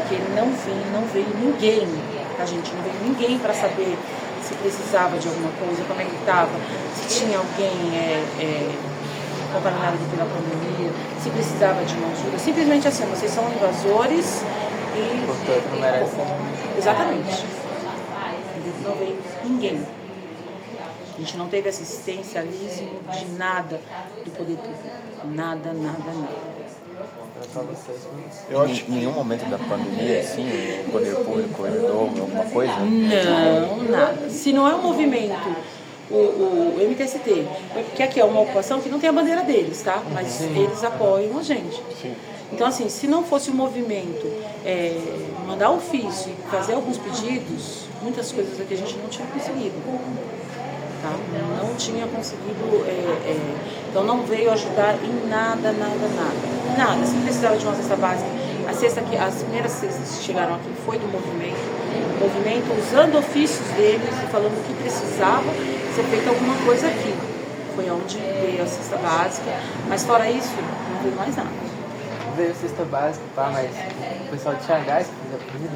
B: Porque não veio ninguém, a gente não veio ninguém para saber se precisava de alguma coisa, como é que estava, se tinha alguém contaminado pela pandemia, se precisava de uma ajuda. Simplesmente assim, vocês são invasores e...
A: Portanto, não merece.
B: Exatamente. Não veio ninguém. A gente não teve assistencialismo de nada do poder público. Nada.
A: Era só vocês.
C: Eu acho
D: Em nenhum momento da pandemia, assim, o poder público ajudou alguma coisa?
B: Não, nada. Se não é um movimento, o MTST, que aqui é uma ocupação que não tem a bandeira deles, tá? Mas eles apoiam a gente.
C: Sim.
B: Então, assim, se não fosse o movimento mandar ofício e fazer alguns pedidos, muitas coisas aqui a gente não tinha conseguido. Tá? Não tinha conseguido, então não veio ajudar em nada. Se precisava de uma cesta básica, as primeiras cestas que chegaram aqui foi do movimento, usando ofícios deles e falando que precisava ser feita alguma coisa aqui. Foi onde veio a cesta básica, mas fora isso, não veio mais nada.
A: Veio cesta básica, tá? Mas o pessoal tinha gás pra fazer a comida?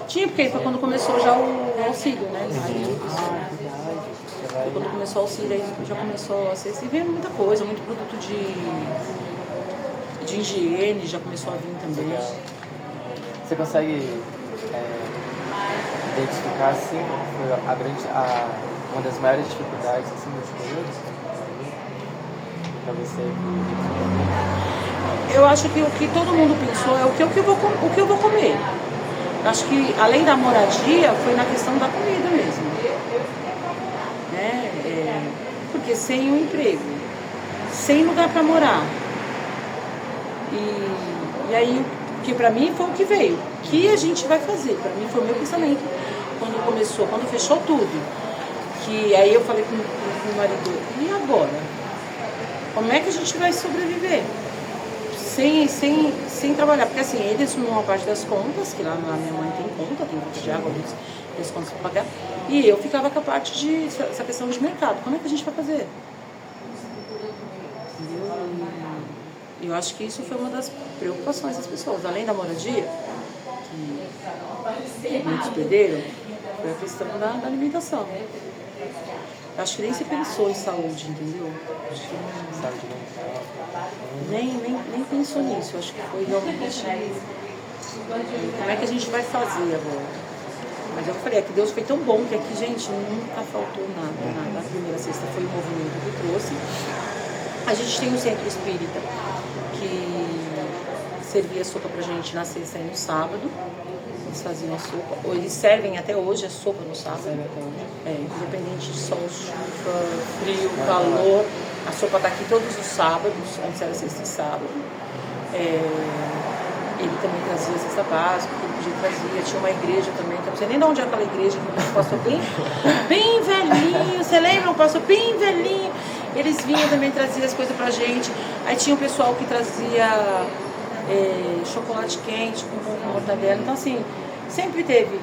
B: Tinha, porque foi quando começou já o auxílio, né? Aí,
A: Verdade.
B: quando começou o auxílio, aí já começou a ser. E veio muita coisa, muito produto de higiene, já começou a vir também.
A: Você consegue identificar, assim, uma das maiores dificuldades, assim, desse período? Pra você?
B: Eu acho que o que todo mundo pensou é o que eu vou comer. Acho que, além da moradia, foi na questão da comida mesmo. Né? Porque sem o emprego, sem lugar para morar. E aí, que para mim foi o que veio. O que a gente vai fazer? Para mim foi o meu pensamento quando fechou tudo. Que aí eu falei com o meu marido, e agora? Como é que a gente vai sobreviver? Sem trabalhar, porque assim, eles assumem uma parte das contas, que lá minha mãe tem conta de água, eles contas para pagar, e eu ficava com a parte essa questão de mercado. Como é que a gente vai fazer? Eu acho que isso foi uma das preocupações das pessoas, além da moradia, que muitos perderam, foi a questão da alimentação. Eu acho que nem se pensou em saúde, entendeu? Acho que nem pensou nisso. Eu acho que foi realmente como é que a gente vai fazer agora. Mas eu falei, que Deus foi tão bom que aqui, gente, nunca faltou nada. A primeira sexta foi o movimento que trouxe. A gente tem um centro espírita que servia sopa pra gente na sexta e no sábado. Eles faziam a sopa, ou eles servem até hoje a sopa no sábado. Independente de sol, chuva, frio, calor, a sopa tá aqui todos os sábados, antes era sexta e sábado. Ele também trazia cesta básica, que ele podia trazia, tinha uma igreja também, que eu não sei nem de onde é aquela igreja, que o pastor bem velhinho, você lembra? Um pastor bem velhinho. Eles vinham também, traziam as coisas pra gente. Aí tinha o pessoal que trazia chocolate quente com mortadela. Então assim, sempre teve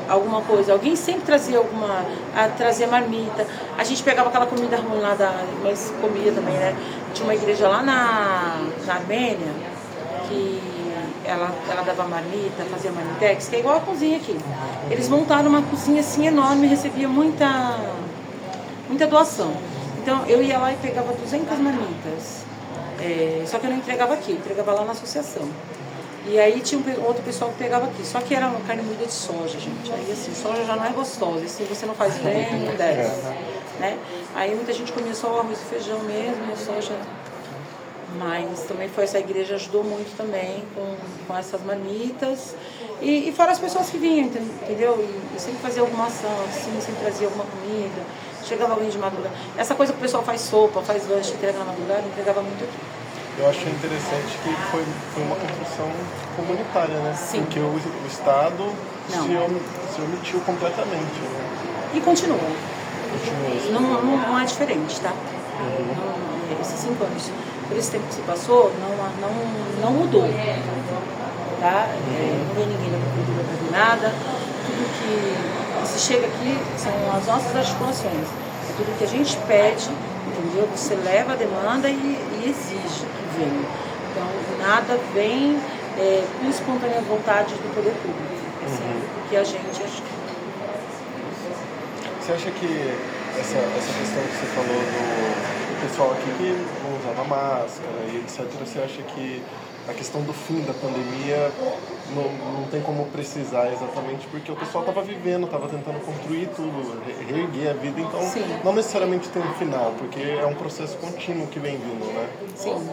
B: alguma coisa. Alguém sempre trazia trazia marmita. A gente pegava aquela comida ruim lá mas comia também, né? Tinha uma igreja lá na Armênia que ela dava marmita, fazia marmitex, que é igual a cozinha aqui. Eles montaram uma cozinha assim enorme, recebia muita doação. Então eu ia lá e pegava 200 marmitas. Só que eu não entregava aqui, eu entregava lá na associação. E aí tinha outro pessoal que pegava aqui. Só que era uma carne moída de soja, gente. Aí assim, soja já não é gostosa. E se você não faz bem, não desce. Né? Aí muita gente comia só o arroz e feijão mesmo, a soja. Mas também essa igreja ajudou muito também com essas marmitas. E fora as pessoas que vinham, entendeu? E sempre fazia alguma ação, assim, sempre trazia alguma comida. Chegava alguém de madrugada. Essa coisa que o pessoal faz sopa, faz lanche, entrega na madrugada, entregava muito aqui.
C: Eu acho interessante que foi uma construção comunitária, né?
B: Sim.
C: Porque o Estado se omitiu completamente. Né?
B: E continua.
C: Continua.
B: Não é diferente, tá? Esses 5 anos, por esse tempo que se passou, não mudou. Tá? Não vem ninguém da prefeitura para ver nada. Tudo que se chega aqui são as nossas articulações. É tudo que a gente pede, entendeu? Você leva a demanda e exige que venha. Então, nada vem por espontânea vontade do poder público. Assim, que a gente acha.
C: Você acha que essa questão que você falou do pessoal aqui que não usava máscara e etc., você acha que a questão do fim da pandemia não tem como precisar exatamente, porque o pessoal estava vivendo, estava tentando construir tudo, reerguer a vida, então
B: Sim.
C: não necessariamente tem um final, porque é um processo contínuo que vem vindo, né?
B: Sim.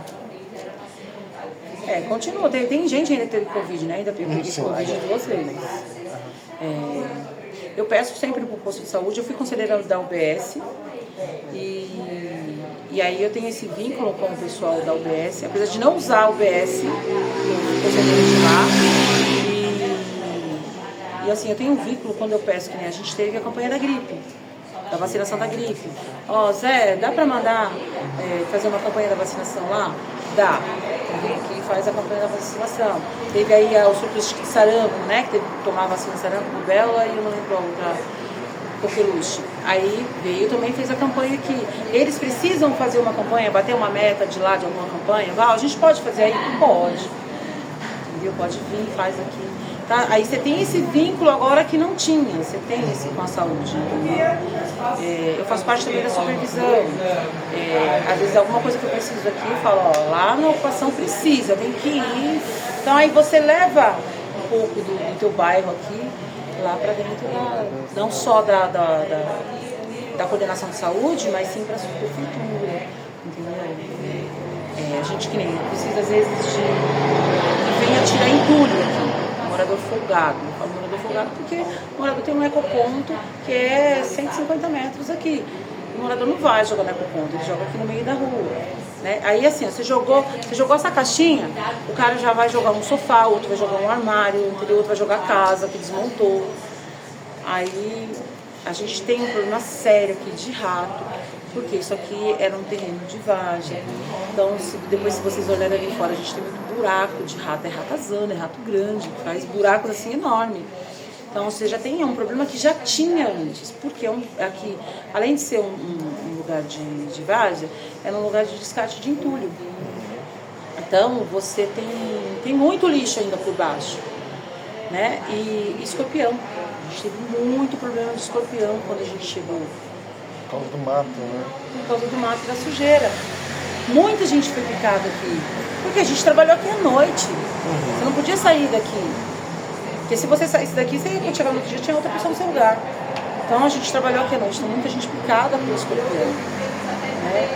B: Continua. Tem gente ainda que teve Covid, né? Ainda peguei Covid 2 vezes. Eu peço sempre para o posto de saúde. Eu fui conselheira da UBS e aí eu tenho esse vínculo com o pessoal da UBS, apesar de não usar a UBS, eu fui conselheira de lá. E assim, eu tenho um vínculo quando eu peço, que nem a gente teve a campanha da gripe, da vacinação da gripe. Zé, dá para mandar fazer uma campanha da vacinação lá? Dá. Vem aqui e faz a campanha da vacinação. Teve aí o surto de sarampo, né? Que teve que tomar a vacina de sarampo, rubéola e eu não lembro a outra, coqueluche. Aí veio também, fez a campanha aqui. Eles precisam fazer uma campanha, bater uma meta de lá, de alguma campanha? A gente pode fazer aí? Pode. Entendeu? Pode vir, faz aqui. Tá? Aí você tem esse vínculo agora que não tinha, você tem esse com a saúde. Eu faço parte também da supervisão. Às vezes alguma coisa que eu preciso aqui, eu falo, lá na ocupação precisa, tem que ir. Então aí você leva um pouco do teu bairro aqui, lá para dentro, não só da coordenação de saúde, mas sim para a subprefeitura, entendeu? A gente que nem precisa às vezes que venha tirar entulho aqui. Morador folgado. Eu falo morador folgado porque o morador tem um ecoponto que é 150 metros aqui. O morador não vai jogar no ecoponto, ele joga aqui no meio da rua. Né? Aí assim, você jogou essa caixinha, o cara já vai jogar um sofá, outro vai jogar um armário, outro vai jogar a casa que desmontou. Aí a gente tem um problema sério aqui de rato, porque isso aqui era um terreno de várzea. Então, depois se vocês olharem ali fora, a gente tem muito buraco de rato, é ratazana, é rato grande, que faz buracos assim enormes. Então, você já tem um problema que já tinha antes, porque aqui, além de ser um lugar de várzea, é um lugar de descarte de entulho. Então, você tem muito lixo ainda por baixo, né? E escorpião. A gente teve muito problema de escorpião quando a gente chegou.
C: Por causa do mato, né?
B: Por causa do mato e da sujeira. Muita gente foi picada aqui, porque a gente trabalhou aqui à noite. Você não podia sair daqui. Porque se você saísse daqui, você ia chegar no outro dia, tinha outra pessoa no seu lugar. Então a gente trabalhou aqui à noite, tem muita gente picada pelo escorpião. Né?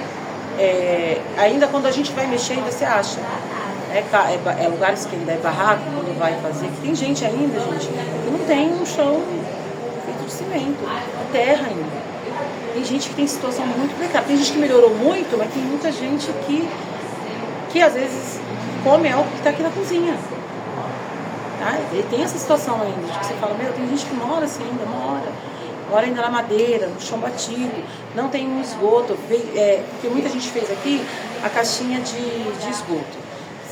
B: Ainda quando a gente vai mexer, ainda você acha. Lugares que ainda é barraco, quando vai fazer, que tem gente ainda, gente, que não tem um chão feito de cimento, é terra ainda. Tem gente que tem situação muito precária. Tem gente que melhorou muito, mas tem muita gente que às vezes come algo que está aqui na cozinha. Tá? E tem essa situação ainda, de que você fala, tem gente que mora assim ainda, mora ainda na madeira, no chão batido, não tem um esgoto. Porque muita gente fez aqui a caixinha de esgoto.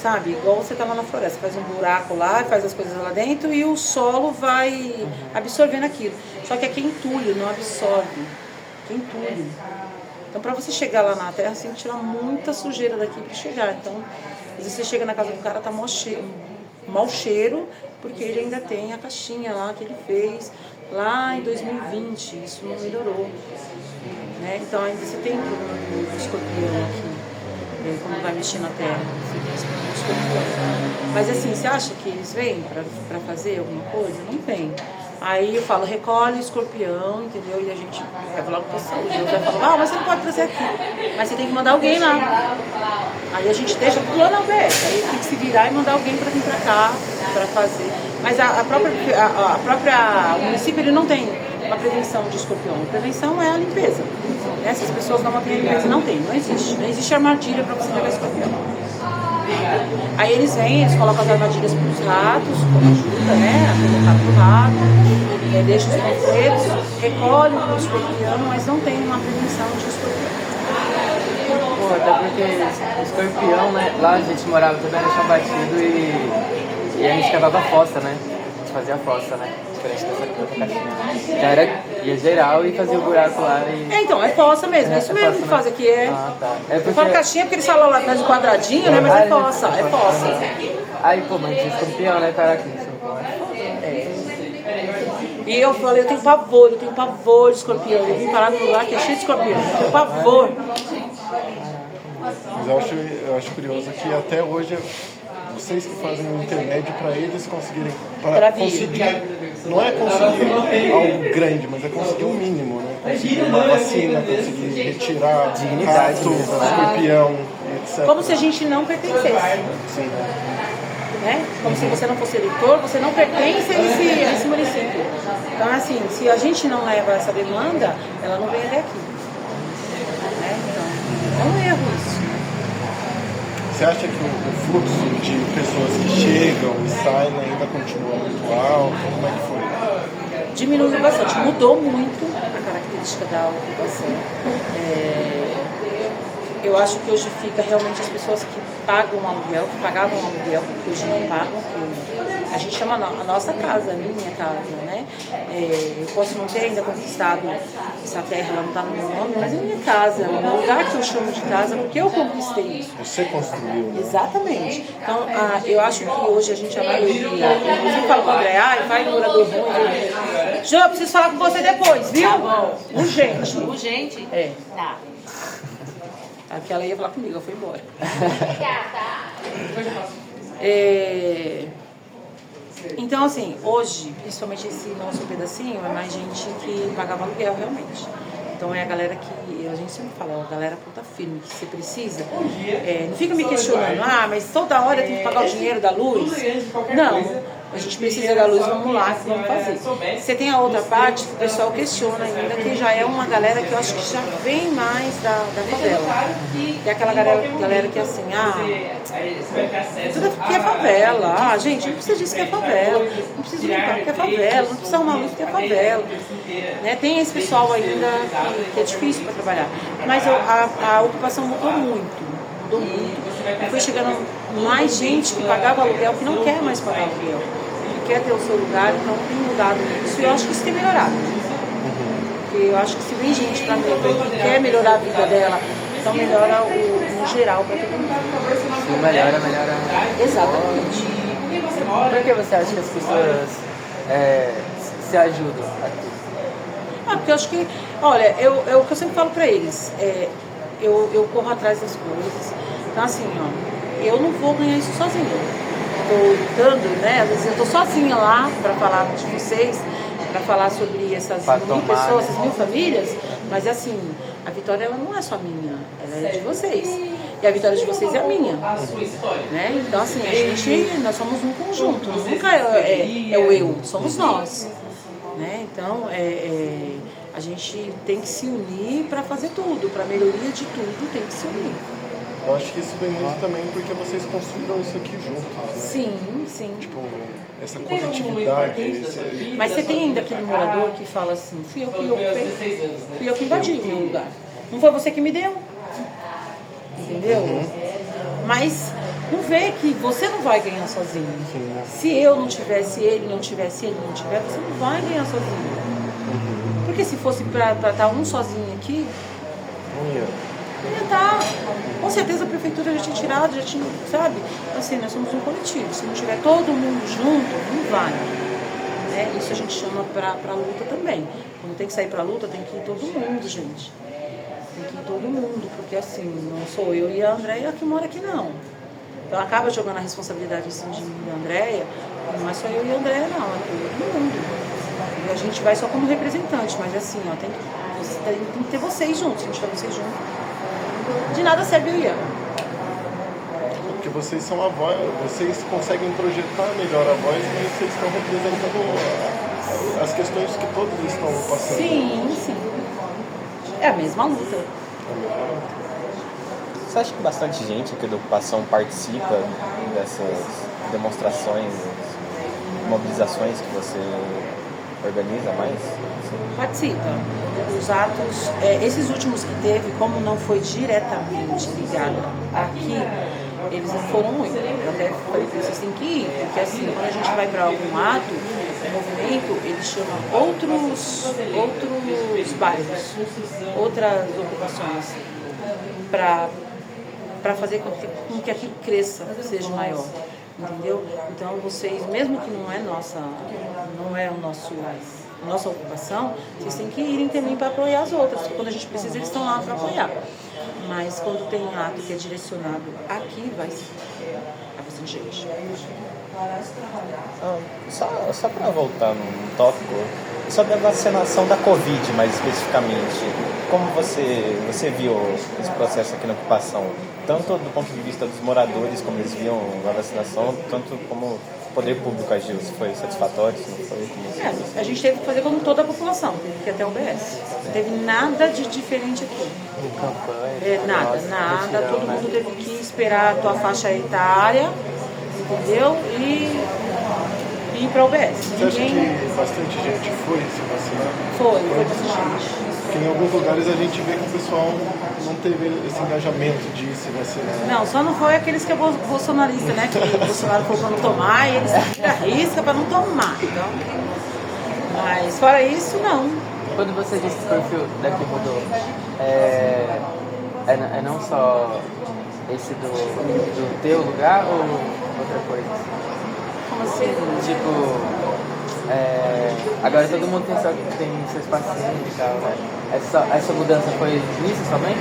B: Sabe, igual você tá lá na floresta, faz um buraco lá, faz as coisas lá dentro e o solo vai absorvendo aquilo. Só que aqui é entulho, não absorve. Aqui é entulho. Então, para você chegar lá na terra, você tem que tirar muita sujeira daqui para chegar. Então, às vezes você chega na casa do cara, tá mau cheiro, porque ele ainda tem a caixinha lá que ele fez lá em 2020. Isso não melhorou. Né? Então, ainda você tem problema do escorpião aqui. Quando vai mexer na terra, mas assim, você acha que eles vêm para fazer alguma coisa? Não vem. Aí eu falo, recolhe o escorpião, entendeu? E a gente leva logo para a saúde. Eu falo, mas você não pode trazer aqui, mas você tem que mandar alguém lá. Aí a gente deixa tudo lá na UBS, aí tem que se virar e mandar alguém para vir para cá, para fazer. Mas o município ele não tem uma prevenção de escorpião. A prevenção é a limpeza. Né? Se as pessoas não mantêm a limpeza, não existe armadilha para você pegar escorpião. Aí eles vêm, eles colocam as armadilhas para os ratos, como ajuda, né, a colocar para o rato, deixam os panfletos, recolhem o escorpião, mas não tem uma prevenção de escorpião.
A: Pô, até porque escorpião, né, lá a gente morava também no chão batido e a gente cavava fossa, né, a gente fazia fossa, né. Diferente dessa outra caixinha. Já ia geral e fazia o buraco lá e...
B: Então, é fossa mesmo, é isso mesmo que faz aqui.
A: Tá.
B: Eu falo caixinha porque eles falam lá atrás do quadradinho, né? Mas é fossa, é fossa.
A: Aí, pô, mas escorpião, né, caraca?
B: E eu falei, eu tenho pavor de escorpião. Eu vim parar num lugar que é cheio de escorpião, eu tenho pavor.
C: Mas eu acho curioso que até hoje vocês que fazem um intermédio para eles conseguirem, para conseguir, não é conseguir algo grande, mas é conseguir o mínimo, né? Conseguir uma vacina, conseguir retirar rato, escorpião, etc.
B: Como se a gente não pertencesse.
C: Sim.
B: Né? Como se você não fosse eleitor, você não pertence a esse município. Então, assim, se a gente não leva essa demanda, ela não vem até aqui. Né? Então, é um erro isso.
C: Você acha que o fluxo de pessoas que chegam e saem ainda continua muito alto? Como é que foi?
B: Diminuiu bastante, mudou muito a característica da ocupação. Eu acho que hoje fica realmente as pessoas que pagam aluguel, que pagavam aluguel, porque hoje não pagam, que a gente chama a nossa casa, a minha casa, né? Eu posso não ter ainda conquistado essa terra, ela não está no meu nome, mas é minha casa, é um lugar que eu chamo de casa, porque eu conquistei isso.
C: Você construiu, né?
B: Exatamente. Então, eu acho que hoje a gente, a maioria, eu inclusive falo com o André, vai morador ruim, Jô, eu preciso falar com você depois, viu?
E: Tá bom.
B: Urgente.
E: Urgente?
B: É.
E: Tá.
B: Aquela ia falar comigo, ela foi embora. Então, assim, hoje, principalmente esse nosso pedacinho, é mais gente que pagava aluguel, realmente. Então, é a galera que, a gente sempre fala, ó, a galera ponta firme, que você precisa. Não fica me questionando, mas toda hora tem que pagar o dinheiro da luz. Não. A gente precisa da luz, vamos lá, vamos fazer. Você tem a outra parte que o pessoal questiona ainda, que já é uma galera que eu acho que já vem mais da favela. Que é aquela galera que é assim, tudo que é favela. Gente, não precisa disso que é favela. Não precisa limpar que é favela, não precisa arrumar luz que é favela. Né? Tem esse pessoal ainda que é difícil para trabalhar. Mas a ocupação mudou muito. E foi chegando mais gente que pagava aluguel que não quer mais pagar aluguel. Quer ter o seu lugar, então tem mudado isso. E eu acho que isso tem melhorado. Porque eu acho que se vem gente para mim que quer melhorar a vida dela, então melhora no geral para todo mundo.
A: Se melhora.
B: Exatamente.
A: Por que você acha que as pessoas se ajudam aqui?
B: Porque eu acho que, olha, o que eu sempre falo para eles, eu corro atrás das coisas. Então assim, eu não vou ganhar isso sozinha. Estou lutando, né? Às vezes eu estou sozinha lá para falar de vocês, para falar sobre essas 1000 pessoas, essas 1000 famílias, mas assim, a vitória ela não é só minha, ela é de vocês. E a vitória de vocês é a minha. Né? Então assim, nós somos um conjunto, nunca é o eu, somos nós. Né? Então a gente tem que se unir para fazer tudo, para a melhoria de tudo tem que se unir.
C: Eu acho que isso vem muito também porque vocês construíram isso aqui juntos. Né?
B: Sim.
C: Tipo, essa coletividade.
B: Mas você tem ainda aquele morador que fala assim, fui eu que ocupei, fui eu que invadi o meu lugar. Não foi você que me deu. Entendeu? Mas não vê que você não vai ganhar sozinho. Se eu não tivesse, ele não tivesse, ele não tiver, você não vai ganhar sozinho. Porque se fosse pra estar um sozinho aqui, ia estar. Com certeza a prefeitura já tinha tirado, já tinha, sabe? Assim, nós somos um coletivo. Se não tiver todo mundo junto, não vai. Né? Isso a gente chama pra luta também. Quando tem que sair pra luta, tem que ir todo mundo, gente. Tem que ir todo mundo, porque assim, não sou eu e a Andréia que mora aqui, não. Então acaba jogando a responsabilidade assim, de mim e da Andréia, não é só eu e a Andréia, não, é todo mundo. E a gente vai só como representante, mas assim, tem que ter vocês juntos, se não tiver vocês juntos. De nada serve eu e ela.
C: Porque vocês são a voz, vocês conseguem projetar melhor a voz, mas vocês estão representando as questões que todos estão passando.
B: Sim. É a mesma luta.
D: Você acha que bastante gente aqui da ocupação participa dessas demonstrações, mobilizações que você organiza mais?
B: Participa. Os atos, esses últimos que teve, como não foi diretamente ligado aqui, eles não foram muito. Eu até falei que vocês têm que ir, porque assim, quando a gente vai para algum ato, o movimento, ele chama outros bairros, outras ocupações, para fazer com que aquilo cresça, seja maior. Entendeu? Então vocês, mesmo que não é nossa ocupação, vocês têm que irem também para apoiar as outras. Quando a gente precisa, eles estão lá para apoiar. Mas quando tem ato que é direcionado aqui, vai bastante gente.
D: Só para voltar num tópico, sobre a vacinação da Covid, mais especificamente. como você viu esse processo aqui na ocupação? Tanto do ponto de vista dos moradores, como eles viam a vacinação, tanto como o poder público agiu, se foi satisfatório, se não foi?
B: A gente teve que fazer como toda a população, teve que ir até o UBS. Não teve nada de diferente aqui. Nada. Todo mundo teve que esperar a tua faixa etária, entendeu? E ir para o UBS.
C: Você acha que bastante gente foi se vacinar?
B: Foi bastante gente.
C: Porque em alguns lugares a gente vê que o pessoal não teve esse engajamento de ir se vacinar.
B: Não, só não foi aqueles que é bolsonarista, né? Que o Bolsonaro falou para não tomar e eles arriscam para não tomar. Então, mas fora isso, não.
A: Quando você disse que o perfil daqui mudou, é não só esse do teu lugar ou outra coisa?
B: Como assim?
A: Tipo, agora todo mundo tem seus pacientes e tal, né? Essa mudança foi nisso somente?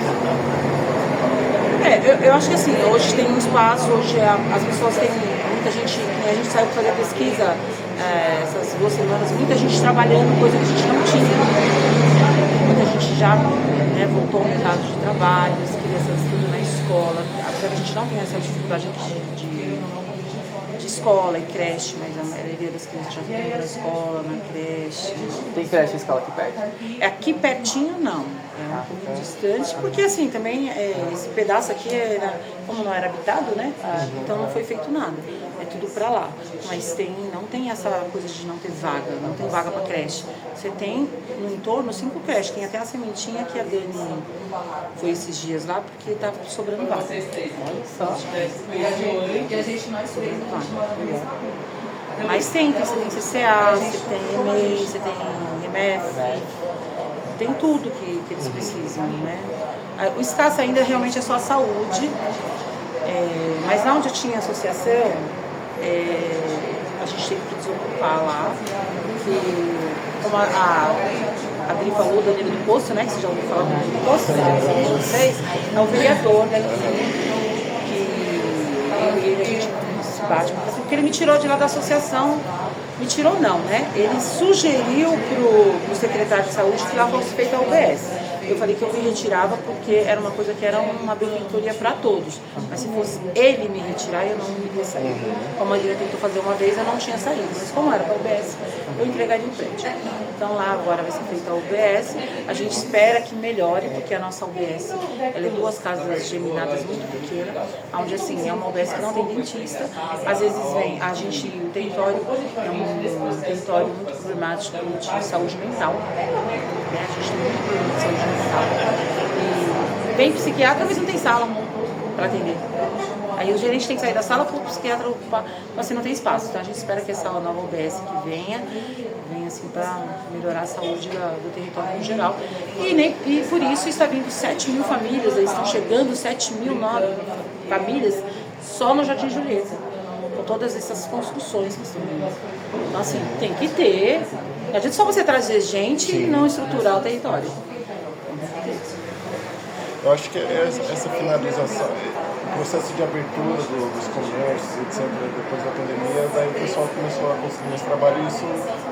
B: Eu acho que assim, hoje tem um espaço, hoje as pessoas têm, muita gente, a gente saiu para fazer a pesquisa essas 2 semanas, muita gente trabalhando, coisa que a gente não tinha. Muita gente já voltou ao mercado de trabalho, as crianças tudo na escola, apesar que a gente não tem essa dificuldade de escola e creche, mas a maioria das crianças já estão na escola, na creche.
A: Tem creche e escola aqui perto?
B: Aqui pertinho não, é um pouco distante, porque assim, também esse pedaço aqui, como não era habitado, né, então não foi feito nada, é tudo pra lá, mas não tem essa coisa de não ter vaga, não tem vaga pra creche. Você tem no entorno 5 creches, tem até a sementinha que a Dani foi esses dias lá, porque tava sobrando vaga. Olha só. E a gente mais sobrando vaga. Mas você tem CCA, você tem EMEI, você tem IMF, tem tudo que eles precisam, né? O escasso ainda realmente é só a saúde, mas lá onde eu tinha associação, a gente teve que desocupar lá, porque como a Adri falou, o Danilo do Poço, né, que você já ouviu falar do Danilo do Poço, né, vocês, é o vereador daqui, que ele a gente se bate, porque ele me tirou de lá da associação. Me tirou não, né? Ele sugeriu pro secretário de saúde que lá fosse feita a UBS. Eu falei que eu me retirava porque era uma coisa que era uma benfeitoria para todos. Mas se fosse ele me retirar, eu não iria sair. Como a Lina tentou fazer uma vez, eu não tinha saído. Mas como era para a UBS, eu entregaria em prédio. Então lá agora vai ser feita a UBS. A gente espera que melhore, porque a nossa UBS ela é 2 casas geminadas muito pequenas, onde assim, é uma UBS que não tem dentista. Às vezes vem, o território é um território muito problemático de saúde mental. Né? A gente tem muito problema de saúde mental. E vem psiquiatra, mas não tem sala para atender. Aí o gerente tem que sair da sala para o psiquiatra ocupar, assim não tem espaço. Então a gente espera que essa nova UBS que venha assim para melhorar a saúde do território em geral. E por isso está vindo 7.000 famílias, eles estão chegando 7.000 novas famílias só no Jardim Julieta, com todas essas construções que estão vindo. Então assim, tem que ter. Não adianta só você trazer gente e não estruturar o território.
C: Eu acho que essa finalização, o processo de abertura dos comércios, etc., depois da pandemia, daí o pessoal começou a conseguir mais trabalho e isso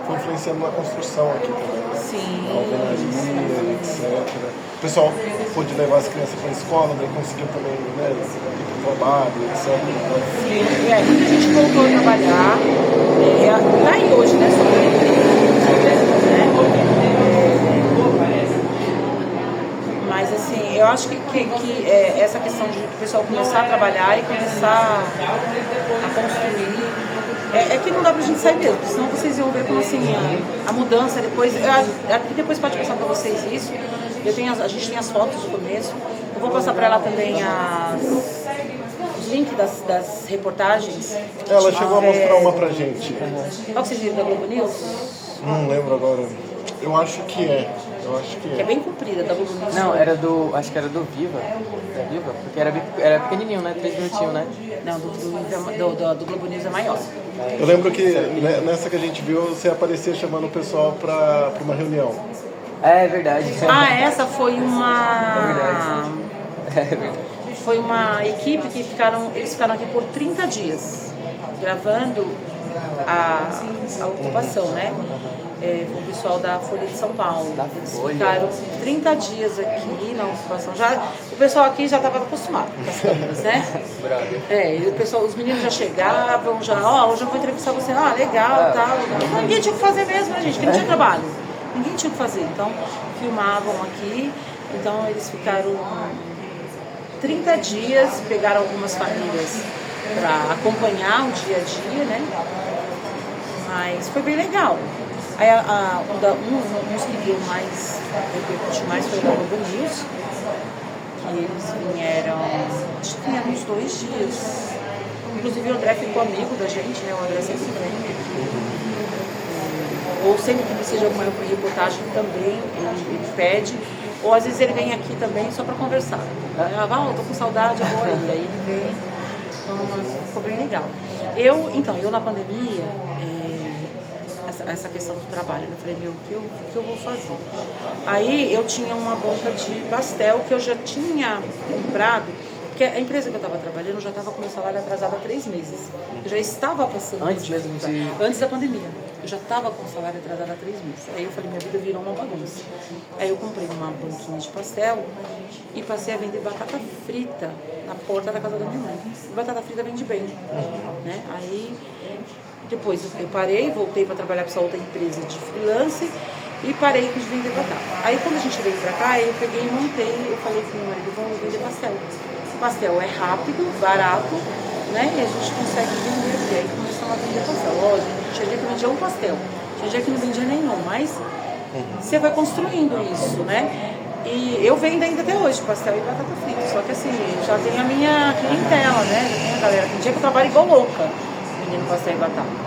C: foi influenciando na construção aqui também, né?
B: Sim.
C: A alvenaria, etc. O pessoal pôde levar as crianças para a escola, daí conseguiu também, né, ir para o trabalho, etc.
B: Sim, muita gente voltou a trabalhar, tá aí hoje, né? Mas assim, eu acho que essa questão de o pessoal começar a trabalhar e começar a construir, é que não dá pra gente sair mesmo, senão vocês iam ver como assim, a mudança depois, depois pode passar pra vocês isso, a gente tem as fotos do começo, eu vou passar pra ela também os links das reportagens.
C: Ela chegou a mostrar uma pra gente.
B: Qual que vocês viram da Globo News?
C: Não lembro agora. Eu acho que é.
B: Que é bem comprida, da Globo News.
A: Não, acho que era do Viva. Da Viva? Porque era pequenininho, né? 3 minutinhos, né?
B: Não, do Globo News é maior.
C: Eu lembro que nessa que a gente viu, você aparecia chamando o pessoal pra uma reunião.
A: É verdade.
B: Essa foi uma...
A: É verdade.
B: Foi uma equipe que eles ficaram aqui por 30 dias, gravando a ocupação, né? com o pessoal da Folha de São Paulo.
A: Da
B: Eles
A: Folha.
B: ficaram 30 dias aqui na ocupação. O pessoal aqui já estava acostumado com as câmeras, né?
A: Brother.
B: E o pessoal, os meninos já chegavam, hoje eu vou entrevistar você, legal, tal. Ninguém tinha o que fazer mesmo, né, gente? Porque não tinha trabalho. Ninguém tinha o que fazer. Então, filmavam aqui. Então, eles ficaram 30 dias, pegaram algumas famílias para acompanhar o dia a dia, né? Mas foi bem legal. Aí uns que deu mais, repercutiu mais foi o da Globo News, que eles vieram, acho que vieram uns 2 dias. Inclusive o André ficou amigo da gente, né? O André sempre vem aqui. Ou sempre que precisa de alguma reportagem também, ele pede. Ou às vezes ele vem aqui também só para conversar. Eu tô com saudade, eu vou aí. Aí ele vem, então ficou bem legal. Eu na pandemia, essa questão do trabalho, eu falei, o que eu vou fazer? Aí eu tinha uma banca de pastel que eu já tinha comprado, porque a empresa que eu estava trabalhando já estava com meu salário atrasado há 3 meses. Eu já estava passando... Antes da pandemia. Eu já estava com o salário atrasado há 3 meses. Aí eu falei, minha vida virou uma bagunça. Aí eu comprei uma banquinha de pastel e passei a vender batata frita na porta da casa da minha mãe. E batata frita vende bem, né? Aí depois eu parei, voltei para trabalhar para essa outra empresa de freelance e parei de vender batata. Aí quando a gente veio para cá, eu peguei e montei, eu falei com meu marido, vamos vender pastel. O pastel é rápido, barato, né? E a gente consegue vender. E aí começamos a vender pastel. Lógico, tinha dia que vendia um pastel, tinha dia que não vendia nenhum, mas você vai construindo isso, né? E eu vendo ainda até hoje pastel e batata frita, só que assim, já tem a minha clientela, né? Já tem a galera. Tem dia que eu trabalho igual louca vendendo pastel e batata.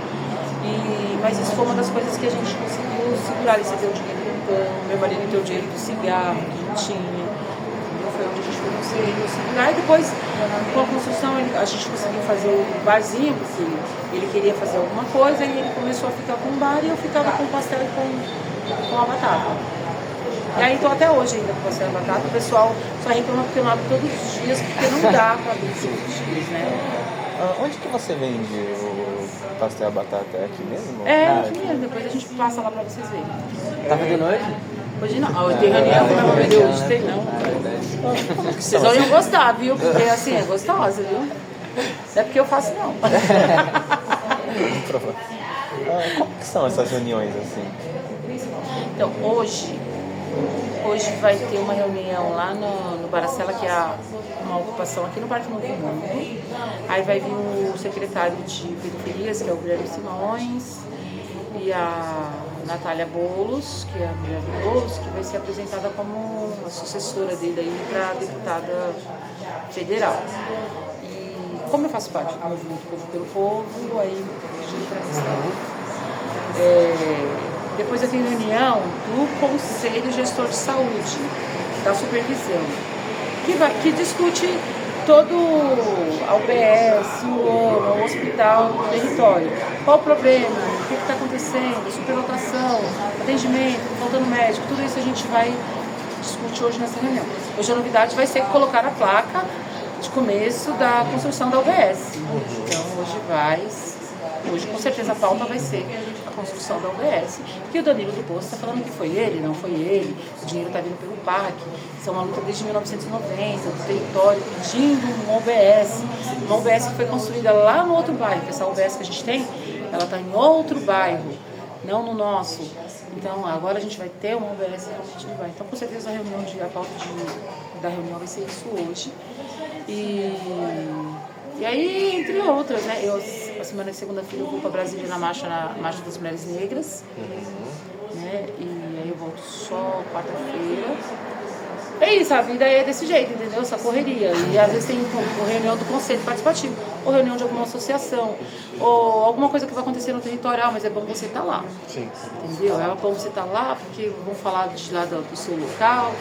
B: Mas isso foi uma das coisas que a gente conseguiu segurar. Ele deu dinheiro do pão, meu marido deu dinheiro do cigarro que não tinha. Foi onde a gente conseguiu segurar. E depois, com a construção, a gente conseguiu fazer o barzinho, porque ele queria fazer alguma coisa, e ele começou a ficar com o bar e eu ficava com o pastel e com a batata. E aí estou até hoje ainda com o pastel e a batata. O pessoal só reclama porque eu não abro todos os dias, porque não dá para abrir todos os dias, né?
D: Onde que você vende o pastel e a batata? É aqui mesmo?
B: Aqui mesmo. Depois a gente passa lá para vocês verem.
A: Tá vendendo hoje?
B: Hoje não. Hoje tem reunião, não vai vender hoje, tem não. Vocês vão iam gostar, viu? Porque assim, é gostosa, viu? Não é porque eu faço, não.
D: Como que são essas reuniões assim?
B: Então, hoje vai ter uma reunião lá no Baracela, que é uma ocupação aqui no Parque Novo Mundo. Aí vai vir o secretário de Periferias, que é o Guilherme Simões, e a Natália Boulos, que é a mulher do Boulos, que vai ser apresentada como a sucessora dele aí para deputada federal. E como eu faço parte do movimento Povo pelo Povo, aí pedi para estar. Depois eu tenho reunião do Conselho Gestor de Saúde, da Supervisão, que discute todo a UBS, o AMA, o hospital, o território. Qual o problema? O que está acontecendo? Superlotação, atendimento, faltando médico, tudo isso a gente vai discutir hoje nessa reunião. Hoje a novidade vai ser colocar a placa de começo da construção da UBS. Então hoje com certeza a pauta vai ser a construção da UBS, que o Danilo do Poço está falando que foi ele, não foi ele, o dinheiro está vindo pelo PAC, isso é uma luta desde 1990, do território pedindo uma UBS que foi construída lá no outro bairro, porque essa UBS que a gente tem, ela está em outro bairro, não no nosso. Então agora a gente vai ter uma UBS realmente no bairro. Então com certeza a pauta da reunião vai ser isso hoje. E aí, entre outras, né? A semana de segunda-feira eu vou para Brasília na Marcha das Mulheres Negras, né? E aí eu volto só quarta-feira. É isso, a vida é desse jeito, entendeu? Essa correria. E às vezes tem reunião do Conselho Participativo, ou reunião de alguma associação, ou alguma coisa que vai acontecer no território, mas é bom você estar lá. Sim. Entendeu? É bom você estar lá, porque vão falar de lá do seu local,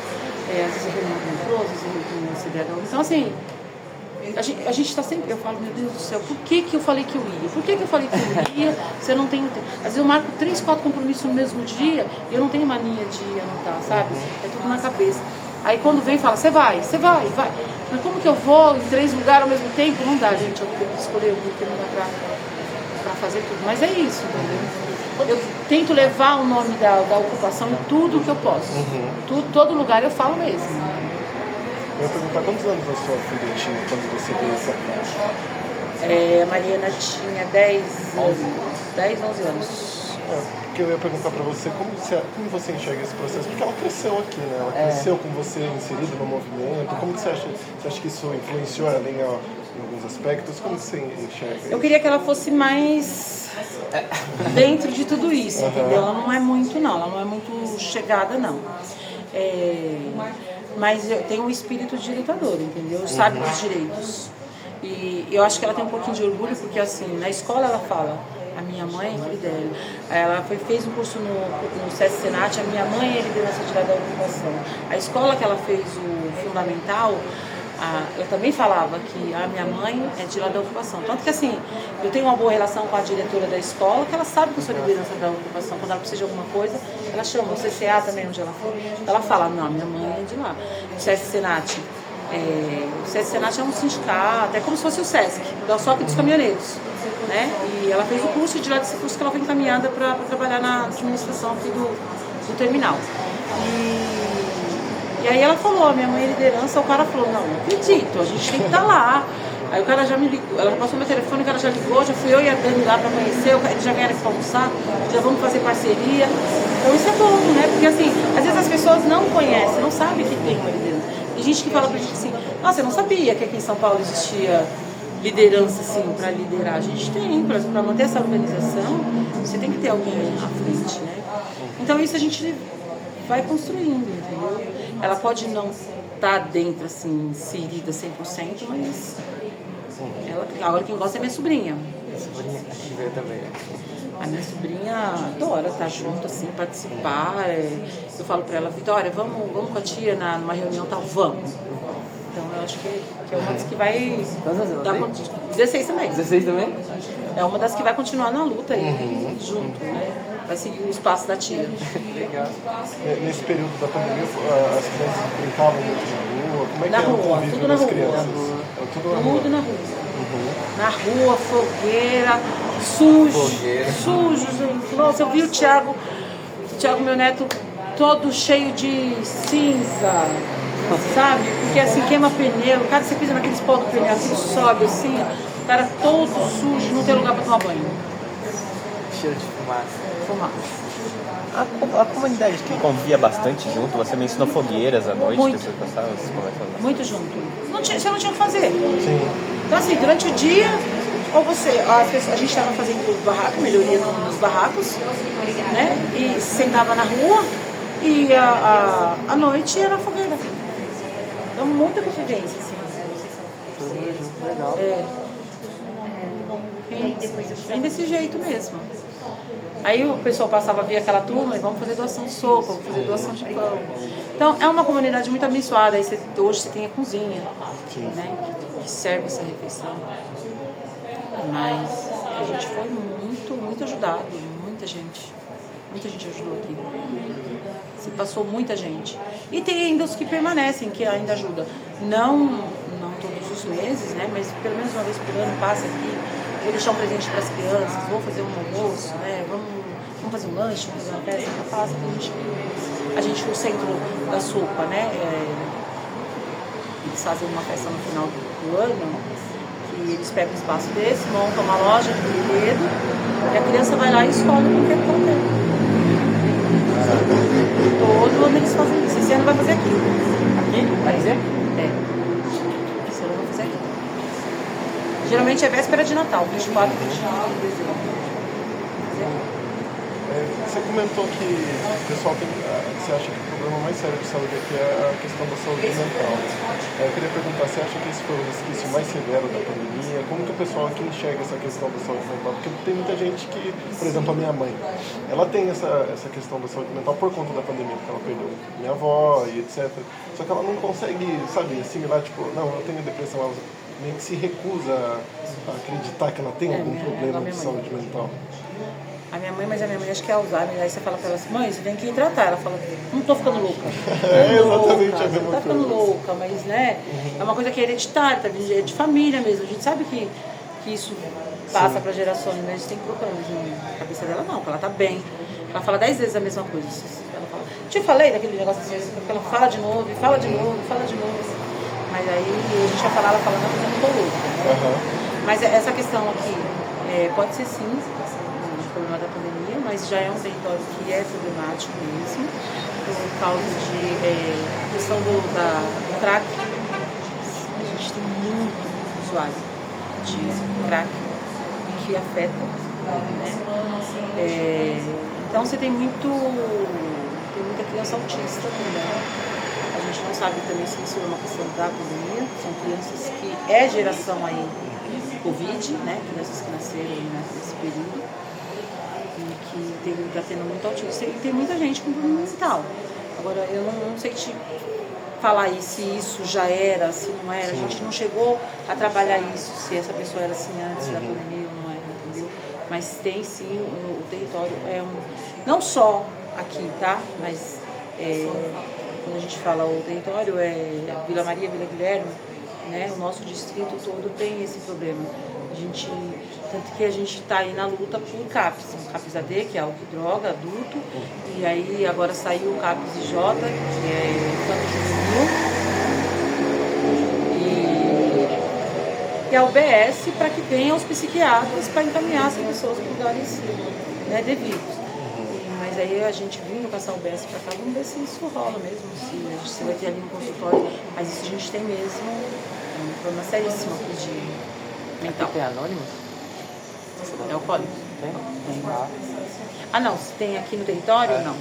B: às vezes é reunião do metrô, às vezes é reunião do CDH. Então, assim, a gente está sempre, eu falo, meu Deus do céu, por que eu falei que eu ia? Por que eu falei que eu ia se eu não tenho tempo? Às vezes eu marco 3, 4 compromissos no mesmo dia e eu não tenho mania de anotar, sabe? É tudo na cabeça. Aí quando vem fala, você vai. Mas como que eu vou em 3 lugares ao mesmo tempo? Não dá, gente, eu tenho que escolher um, porque não dá pra fazer tudo. Mas é isso, entendeu? Eu tento levar o nome da ocupação em tudo que eu posso. Todo lugar eu falo mesmo.
C: Eu ia perguntar quantos anos a sua filha tinha quando você viu essa foto?
B: A Mariana tinha 10 anos, 11 anos.
C: Porque eu ia perguntar pra você como você enxerga esse processo, porque ela cresceu aqui, né? Ela cresceu com você inserido no movimento. Como que você acha que isso influenciou ela em alguns aspectos? Como que você enxerga isso?
B: Eu queria que ela fosse mais dentro de tudo isso, entendeu? Ela não é muito, não. Ela não é muito chegada, não. Mas tem um espírito de lutador, entendeu? Sabe dos direitos. E eu acho que ela tem um pouquinho de orgulho, porque assim, na escola ela fala, a minha mãe lidera. Ela fez um curso no SESC Senat, a minha mãe é liderança de da ocupação. A escola que ela fez, o fundamental, eu também falava que a minha mãe é de lá da ocupação. Tanto que assim, eu tenho uma boa relação com a diretora da escola, que ela sabe que eu sou liderança da ocupação. Quando ela precisa de alguma coisa, ela chama o CCA também, onde ela foi. Ela fala, não, minha mãe é de lá. O SESC Senat. O SESC Senat é um sindicato, é como se fosse o SESC, só que dos caminhoneiros. Né? E ela fez o curso, e de lá desse curso que ela foi encaminhada para trabalhar na administração aqui do terminal. E aí ela falou, a minha mãe é liderança, o cara falou, não acredito, a gente tem que estar lá. Aí o cara já me ligou, ela passou meu telefone, o cara já ligou, já fui eu e a Dani lá para conhecer, eles já vieram aqui para almoçar, já vamos fazer parceria. Então isso é bom, né? Porque assim, às vezes as pessoas não conhecem, não sabem que tem uma liderança. Tem gente que fala pra gente assim, nossa, eu não sabia que aqui em São Paulo existia liderança assim, para liderar. A gente tem, para manter essa organização, você tem que ter alguém à frente, né? Então isso a gente vai construindo, entendeu? Ela pode não estar dentro, assim, inserida 100%, mas agora quem gosta é minha sobrinha.
A: Minha sobrinha veio também.
B: A minha sobrinha adora estar junto, assim, participar. Eu falo pra ela, Vitória, vamos com a tia numa reunião tal? Vamos. Então eu acho que é uma das que vai dar 16 também.
A: 16 também?
B: É uma das que vai continuar na luta aí, junto, né? Vai seguir os passos da tia.
A: Legal.
C: Nesse período da pandemia, as crianças brincavam muito na rua? Como é que era o convívio
B: tudo na
C: das
B: rua.
C: crianças?
B: Tudo na rua. Na rua, fogueira, sujo, gente. Nossa, eu vi o Thiago, meu neto, todo cheio de cinza, sabe? Porque assim, queima pneu, cara, você pisa naqueles pó do pneu, assim, sobe assim, o cara todo sujo, não tem lugar pra tomar banho.
A: Cheiro de fumaça.
D: A comunidade que convivia bastante junto, você mencionou fogueiras à noite,
B: Muito.
D: pessoas passavam, vocês conversavam.
B: Muito junto. Você não tinha o que fazer.
C: Sim.
B: Então assim, durante o dia, ou a gente estava fazendo barraco, melhoria nos barracos, né? E sentava na rua e à noite era fogueira. Então muita convivência, assim.
A: Legal.
B: Bem desse jeito mesmo. Aí o pessoal passava, via aquela turma e vamos fazer doação de sopa, vamos fazer doação de pão. Então é uma comunidade muito abençoada. Aí hoje você tem a cozinha, né, que serve essa refeição. Mas a gente foi muito ajudado, muita gente ajudou aqui. Se passou muita gente. E tem ainda os que permanecem, que ainda ajudam. Não todos os meses, né, mas pelo menos uma vez por ano passa aqui. Vou deixar um presente para as crianças, vou fazer um almoço, né? Vamos fazer um lanche, vamos fazer uma festa, passa a gente no centro da sopa, né? Eles fazem uma festa no final do ano, que eles pegam um espaço desse, montam uma loja de brinquedo, e a criança vai lá e escolhe o brinquedo que ela quer. Todo ano eles fazem isso. Esse ano vai fazer aqui.
A: Aqui? Vai dizer?
B: Esse ano vai fazer aqui. Geralmente é véspera de Natal, 24 e 25 de dezembro.
C: Você comentou que o pessoal você acha que o problema mais sério de saúde aqui é a questão da saúde mental. Eu queria perguntar, você acha que esse foi o resquício mais severo da pandemia? Como que o pessoal aqui enxerga essa questão da saúde mental? Porque tem muita gente que, por exemplo, a minha mãe, ela tem essa questão da saúde mental por conta da pandemia, porque ela perdeu minha avó e etc. Só que ela não consegue, sabe, assimilar, tipo, não, eu tenho depressão, ela meio que se recusa a acreditar que ela tem algum problema de saúde mental.
B: A minha mãe, mas a minha mãe acho que é Alzheimer. Aí você fala pra ela assim, mãe, você tem que ir tratar. Ela fala, não tô ficando louca.
C: Exatamente a mesma
B: coisa. Tá ficando louca, mas né, é uma coisa que é hereditária, é de família mesmo. A gente sabe que isso passa para gerações, mas a gente tem que procurar, mas na cabeça dela não, porque ela tá bem. Ela fala 10 vezes a mesma coisa. Ela fala, te falei daquele negócio assim, porque ela fala de novo, e fala de novo, e fala de novo. Mas aí a gente vai falar, ela fala, não, mas eu não tô louca. Mas essa questão aqui, pode ser sim, o problema da pandemia, mas já é um território que é problemático mesmo, por causa de questão do crack. A gente tem muito usuário de crack que afeta, né? Então você tem muita criança autista também. A gente não sabe também se isso é uma questão da pandemia. São crianças que é geração aí Covid, né? Crianças que nasceram nesse período e que está tendo muito autismo. E tem muita gente com problema mental. Agora, eu não sei te falar aí se isso já era, se não era. A gente não chegou a trabalhar isso, se essa pessoa era assim antes da pandemia ou não era, entendeu? Mas tem sim, o território não só aqui, tá? Mas quando a gente fala o território, Vila Maria, Vila Guilherme, né? O nosso distrito todo tem esse problema. Tanto que a gente está aí na luta por CAPS, o CAPS AD, que é álcool e droga, adulto, e aí agora saiu o CAPS IJ, que é infanto-juvenil, e a UBS para que venham os psiquiatras para encaminhar essas pessoas para lugares, né, devidos. Mas aí a gente vindo com essa UBS para cá, vamos ver se isso rola mesmo, se vai ter ali um consultório, mas isso a gente tem mesmo, um problema seríssimo de mental.
A: Tem anônimos?
B: É alcoólico.
A: Tem?
B: Ah, não, se tem aqui no território, não.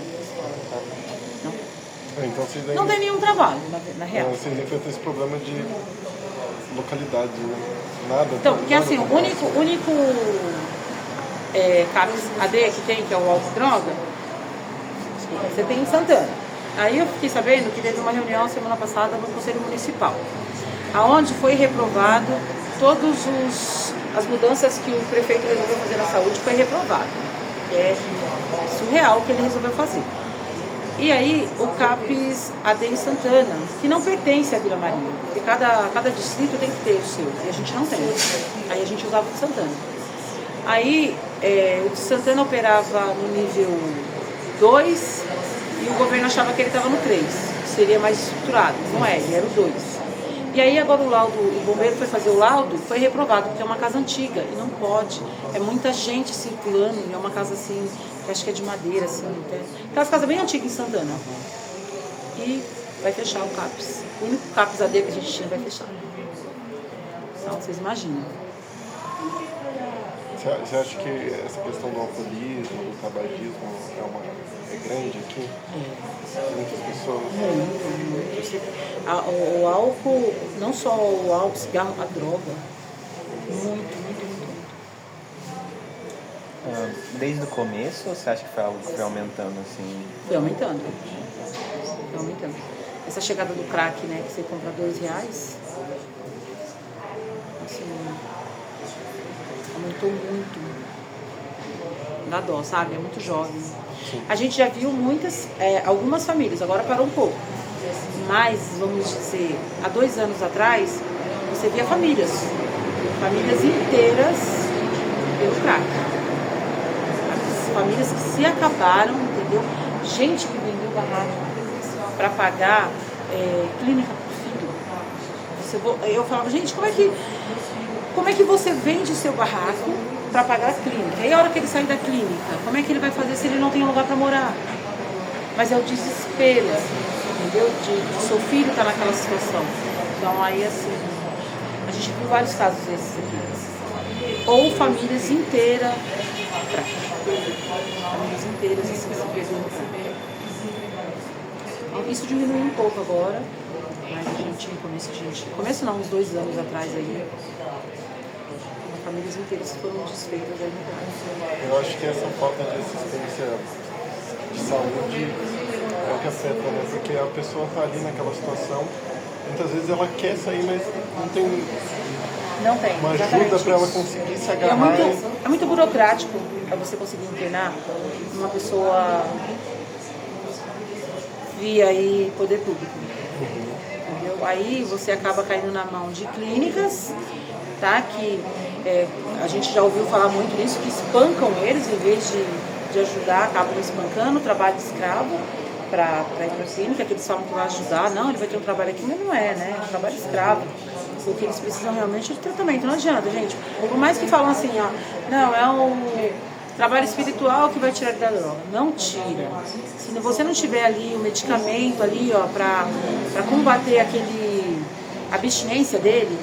C: Então vocês ainda,
B: Não tem nenhum trabalho, na real.
C: vocês enfrentam esse problema de localidade, né? Nada.
B: Então, porque
C: nada
B: assim, o único CAPS AD que tem, que é o álcool e droga, você tem em Santana. Aí eu fiquei sabendo que teve uma reunião semana passada no Conselho Municipal, aonde foi reprovado todas as mudanças que o prefeito resolveu fazer na saúde, foi reprovado. É surreal o que ele resolveu fazer. E aí o CAPS AD em Santana, que não pertence à Vila Maria, porque cada distrito tem que ter o seu, e a gente não tem. Aí a gente usava o de Santana. Aí o de Santana operava no nível 2 e o governo achava que ele estava no 3, seria mais estruturado. Não é, ele era o 2. E aí agora o bombeiro foi fazer o laudo, foi reprovado, porque é uma casa antiga e não pode. É muita gente circulando, e é uma casa assim, que acho que é de madeira, assim, até. Aquelas casas bem antigas em Santana. E vai fechar o CAPS. O único CAPS AD que a gente tinha vai fechar. Então, vocês imaginam.
C: Você acha que essa questão do alcoolismo, do tabagismo é grande aqui? Muitas pessoas.
B: O álcool, não só o álcool, cigarro, a droga. Muito.
D: Desde o começo, ou você acha que foi algo que foi aumentando assim?
B: Foi aumentando. Essa chegada do crack, né, que você compra R$2, assim, aumentou muito. Dá dó, sabe? É muito jovem. A gente já viu algumas famílias, agora parou um pouco. Mas, vamos dizer, há 2 anos atrás, você via famílias inteiras pelo crack. As famílias que se acabaram, entendeu? Gente que vendeu barraco para pagar clínica pro filho. Eu falava, gente, como é que você vende seu barraco para pagar a clínica? E a hora que ele sair da clínica, como é que ele vai fazer se ele não tem um lugar para morar? Mas é o desespero, entendeu? De seu filho estar naquela situação. Então aí assim, a gente viu vários casos desses aqui. Ou famílias inteiras assim, se perdendo. Isso diminuiu um pouco agora, mas a gente, começo não, uns 2 anos atrás aí, famílias inteiras foram desfeitas aí no Brasil.
C: Eu acho que essa falta de assistência de saúde é o que afeta, né? Porque a pessoa está ali naquela situação, muitas vezes ela quer sair, mas não tem uma ajuda para ela conseguir se agarrar.
B: É muito burocrático para você conseguir internar uma pessoa via aí poder público. Entendeu? Aí você acaba caindo na mão de clínicas, tá? Que A gente já ouviu falar muito nisso, que espancam eles em vez de ajudar, acabam espancando, trabalho escravo para ir para a clínica, que eles falam que vai ajudar. Não, ele vai ter um trabalho aqui, mas não é, né? É um trabalho escravo. Porque eles precisam realmente de tratamento. Não adianta, gente. Por mais que falam assim, ó, não, é um trabalho espiritual que vai tirar da droga. Não tira. Se você não tiver ali o medicamento ali, ó, para combater a abstinência dele,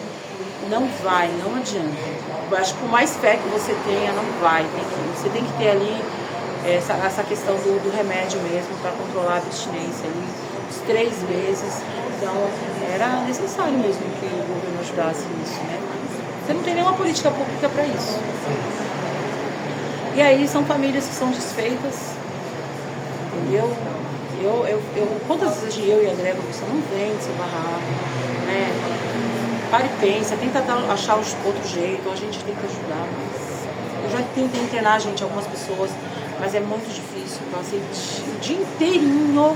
B: não vai, não adianta. Eu acho que por mais fé que você tenha, não vai. Você tem que ter ali essa questão do remédio mesmo para controlar a abstinência ali, os 3 meses. Então, era necessário mesmo que o governo ajudasse nisso, né? Você não tem nenhuma política pública para isso. E aí são famílias que são desfeitas, entendeu? Quantas vezes eu e a André você não vende seu barraco, né? Para e pensa, tenta achar outro jeito, ou a gente tenta ajudar, mas eu já tentei internar, gente, algumas pessoas, mas é muito difícil, eu passei o dia inteirinho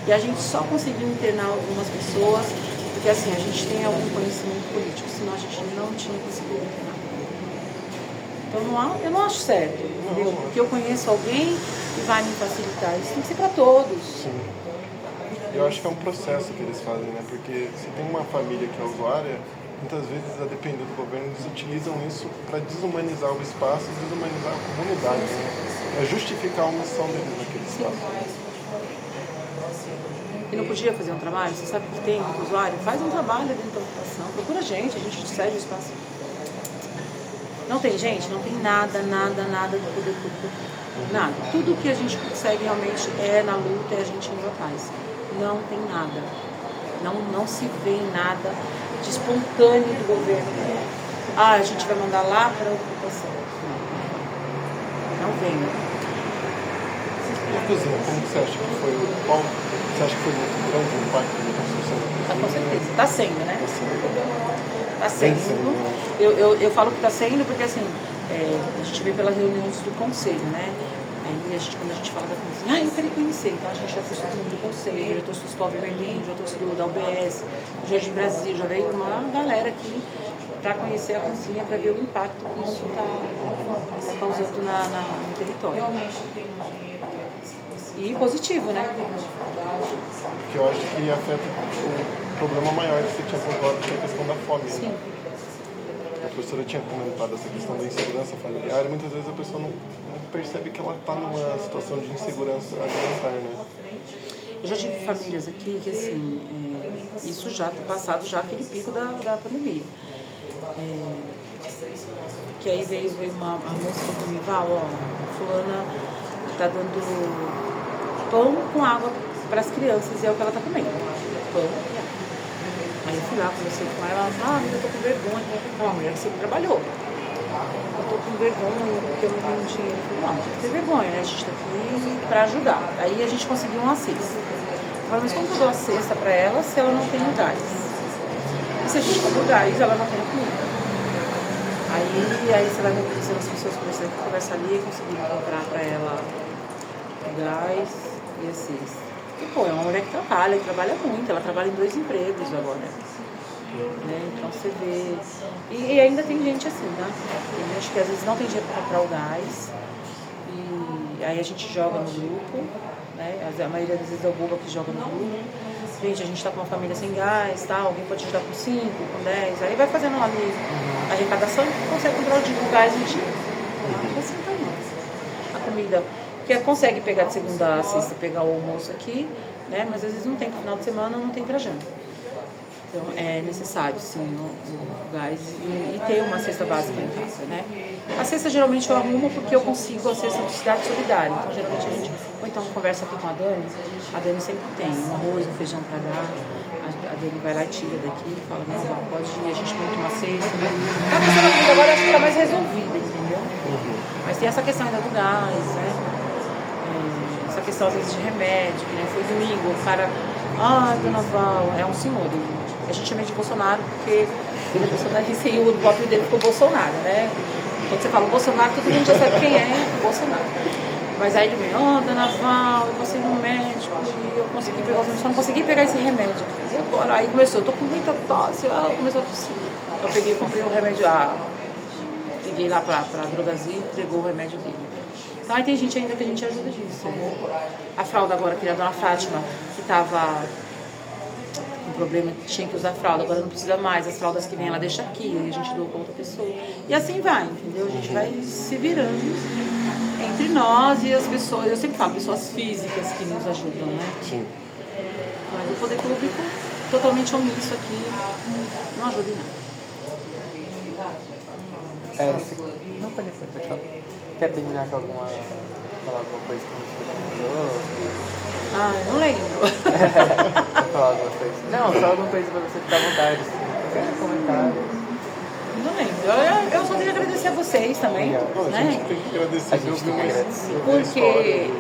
B: e a gente só conseguiu internar algumas pessoas, porque assim, a gente tem algum conhecimento político, senão a gente não tinha conseguido internar. Então eu não acho certo, entendeu? Porque eu conheço alguém que vai me facilitar, isso tem que ser para todos.
C: Sim. Eu acho que é um processo que eles fazem, né? Porque se tem uma família que é usuária, muitas vezes, a depender do governo, eles utilizam isso para desumanizar o espaço, desumanizar a comunidade, né? É justificar a omissão deles naquele espaço.
B: E não podia fazer um trabalho? Você sabe que tem muito usuário? Faz um trabalho dentro da ocupação, procura a gente cede o espaço. Não tem, gente, não tem nada do poder público. Nada. Tudo que a gente consegue realmente é na luta, é a gente indo atrás. Não tem nada. Não se vê nada de espontâneo do governo. A gente vai mandar lá para a ocupação. Não vem.
C: E a cozinha, como você acha que foi? Qual você acha que foi muito grande o impacto da construção?
B: Com certeza. Está sendo, né? Está sendo. Eu falo que está sendo porque assim, a gente vê pelas reuniões do conselho, né? Aí quando a gente fala da cozinha, eu queria conhecer. Então a gente já trouxe todo mundo do conselho, já trouxe o Stove Berlim, já trouxe da UBS, o Jardim Brasil, já veio uma galera aqui para conhecer a cozinha, para ver o impacto que isso está causando no território. E positivo, né?
C: Que eu acho que afeta o problema maior que você tinha pontuado, que é a questão da fome.
B: Sim.
C: A professora tinha comentado essa questão da insegurança familiar e muitas vezes a pessoa não percebe que ela está numa situação de insegurança alimentar, né?
B: Eu já tive famílias aqui que, assim, isso já está passado já aquele pico da pandemia. Que aí veio uma moça que falou, ó, fulana está dando pão com água para as crianças e é o que ela está comendo. Pão e água. Aí eu fui lá, conversei com ela falou, eu tô com vergonha. Uma mulher que sempre trabalhou. Eu tô com vergonha porque eu não tenho dinheiro. Eu falei, não tem que ter vergonha, né? A gente tá aqui para ajudar. Aí a gente conseguiu uma cesta. Eu falei, mas como que eu dou a cesta para ela se ela não tem o gás? E se a gente compra o gás, ela não tem comida. Aí você vai conversando as pessoas, conversa ali e conseguimos comprar para ela o gás e a cesta. E, pô, é uma mulher que trabalha muito, ela trabalha em 2 empregos agora. Né? Então você vê. E ainda tem gente assim, né? Tem gente que às vezes não tem dinheiro para comprar o gás. E aí a gente joga no grupo, né? A maioria das vezes é o boba que joga no grupo. Gente, a gente tá com uma família sem gás, tá? Alguém pode ajudar com 5, com 10. Aí vai fazendo ali a arrecadação e consegue comprar o gás em dia. Assim tá não. A comida. Que consegue pegar de segunda a sexta, pegar o almoço aqui, né? Mas às vezes não tem, no final de semana não tem pra janta. Então é necessário, sim, o gás e ter uma cesta básica em casa, né? A cesta geralmente eu arrumo porque eu consigo a cesta do Cidade Solidária. Então geralmente a gente, ou então conversa aqui com a Dani sempre tem um arroz, um feijão pra dar. A Dani vai lá e tira daqui e fala, não, pode ir, a gente monta uma cesta. Né? A questão da comida agora acho que tá mais resolvida, entendeu? Mas tem essa questão ainda do gás, né? Essa questão às vezes de remédio, que nem foi domingo, o cara, Dona Val, é um senhor, a gente chama de Bolsonaro porque ele é bolsonarista e o próprio dele ficou Bolsonaro, né? Quando você fala Bolsonaro, todo mundo já sabe quem é o Bolsonaro. Mas aí ele vem, Dona Val, eu passei no médico e eu consegui pegar, só não consegui pegar esse remédio. E agora, aí começou, eu tô com muita tosse, começou a tossir. Eu peguei e comprei um remédio, liguei lá pra Drogazil e entregou o remédio dele. Então aí tem gente ainda que a gente ajuda disso. Né? A fralda agora, que era a dona Fátima, que tava com problema, tinha que usar fralda, agora não precisa mais. As fraldas que vem ela deixa aqui, aí a gente doa pra outra pessoa. E assim vai, entendeu? A gente vai se virando entre nós e as pessoas, eu sempre falo, pessoas físicas que nos ajudam, né?
C: Sim.
B: Mas o poder público, totalmente omisso aqui, não ajuda em nada.
A: Não pode ser, pode falar. Quer terminar com falar alguma coisa que a gente falou?
B: Ah, eu não lembro.
A: Quer falar alguma coisa? Não, só alguma coisa pra você ficar à vontade. Qualquer comentário.
B: Não lembro. Eu só queria agradecer a vocês também,
C: Pô, a
B: né?
C: gente tem que agradecer.
A: A gente tem que agradecer.
B: Porque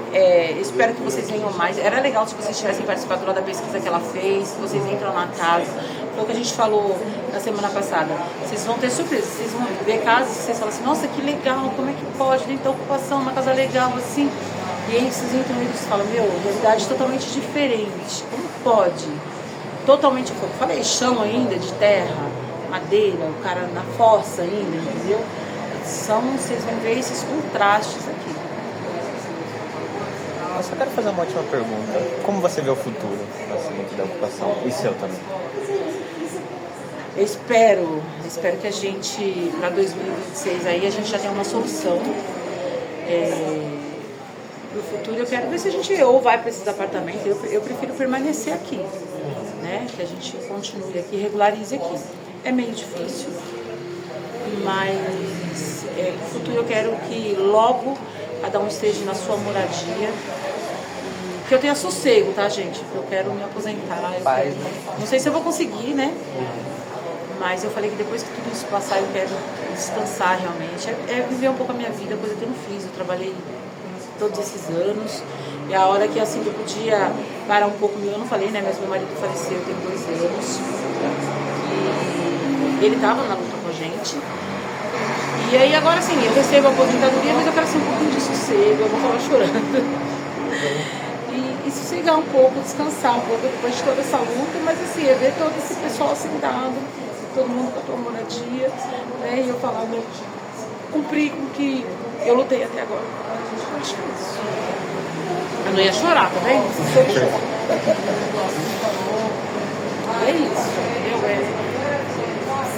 B: espero que vocês venham mais. Era legal se vocês tivessem participado lá da pesquisa que ela fez, que vocês entram na casa. Foi o que a gente falou na semana passada. Vocês vão ter surpresa, vocês vão ver casas que vocês falam assim, nossa, que legal, como é que pode, dentro da ocupação, uma casa legal assim. E aí vocês entram e eles falam, meu, realidade totalmente diferente. Como pode? Totalmente, eu falei, chão ainda, de terra, madeira, o cara na fossa ainda, entendeu? Vocês vão ver esses contrastes aqui.
D: Eu só quero fazer uma última pergunta. Como você vê o futuro dentro da ocupação? E seu também?
B: Eu espero que a gente, para 2026, aí a gente já tenha uma solução. No futuro eu quero ver se a gente ou vai para esses apartamentos, eu prefiro permanecer aqui, né? Que a gente continue aqui, regularize aqui. É meio difícil, mas no futuro eu quero que logo cada um esteja na sua moradia, que eu tenha sossego, tá, gente? Eu quero me aposentar.
A: Paz,
B: né? Não sei se eu vou conseguir, né? Mas eu falei que depois que tudo isso passar eu quero descansar realmente. Viver um pouco a minha vida, coisa que eu não fiz. Eu trabalhei todos esses anos. E a hora que assim eu podia parar um pouco, eu não falei, né? Mas meu marido faleceu tem 2 anos. E ele estava na luta com a gente. E aí agora sim, eu recebo a aposentadoria, mas eu quero assim, um pouquinho de sossego, eu vou falar chorando. E sossegar um pouco, descansar um pouco depois de toda essa luta, mas assim, é ver todo esse pessoal sentado, todo mundo com a tua moradia, né? E eu falar, meu, cumprir com o que eu lutei até agora. Acho que é isso. Eu não ia chorar, tá vendo? Você ia chorar. É isso, entendeu?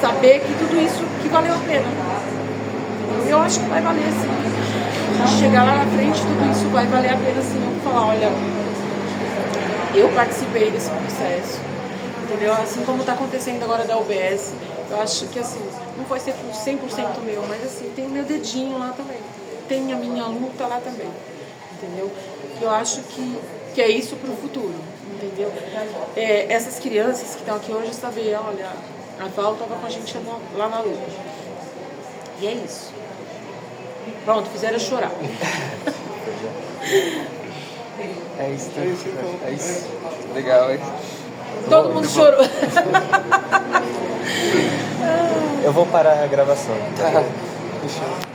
B: Saber que tudo isso que valeu a pena. Eu acho que vai valer sim. Chegar lá na frente, tudo isso vai valer a pena sim. Eu vou falar, olha, eu participei desse processo, entendeu? Assim como está acontecendo agora da UBS, eu acho que assim, não vai ser 100% meu, mas assim, tem meu dedinho lá também. Tem a minha luta lá também, entendeu? Eu acho que é isso para o futuro, entendeu? Essas crianças que estão aqui hoje saber, olha, a Val estava com a gente lá na luta. E é isso. Pronto, fizeram eu chorar.
A: É isso. É isso. Legal, hein?
B: Todo mundo chorou.
D: Eu vou parar a gravação.
A: Deixa eu...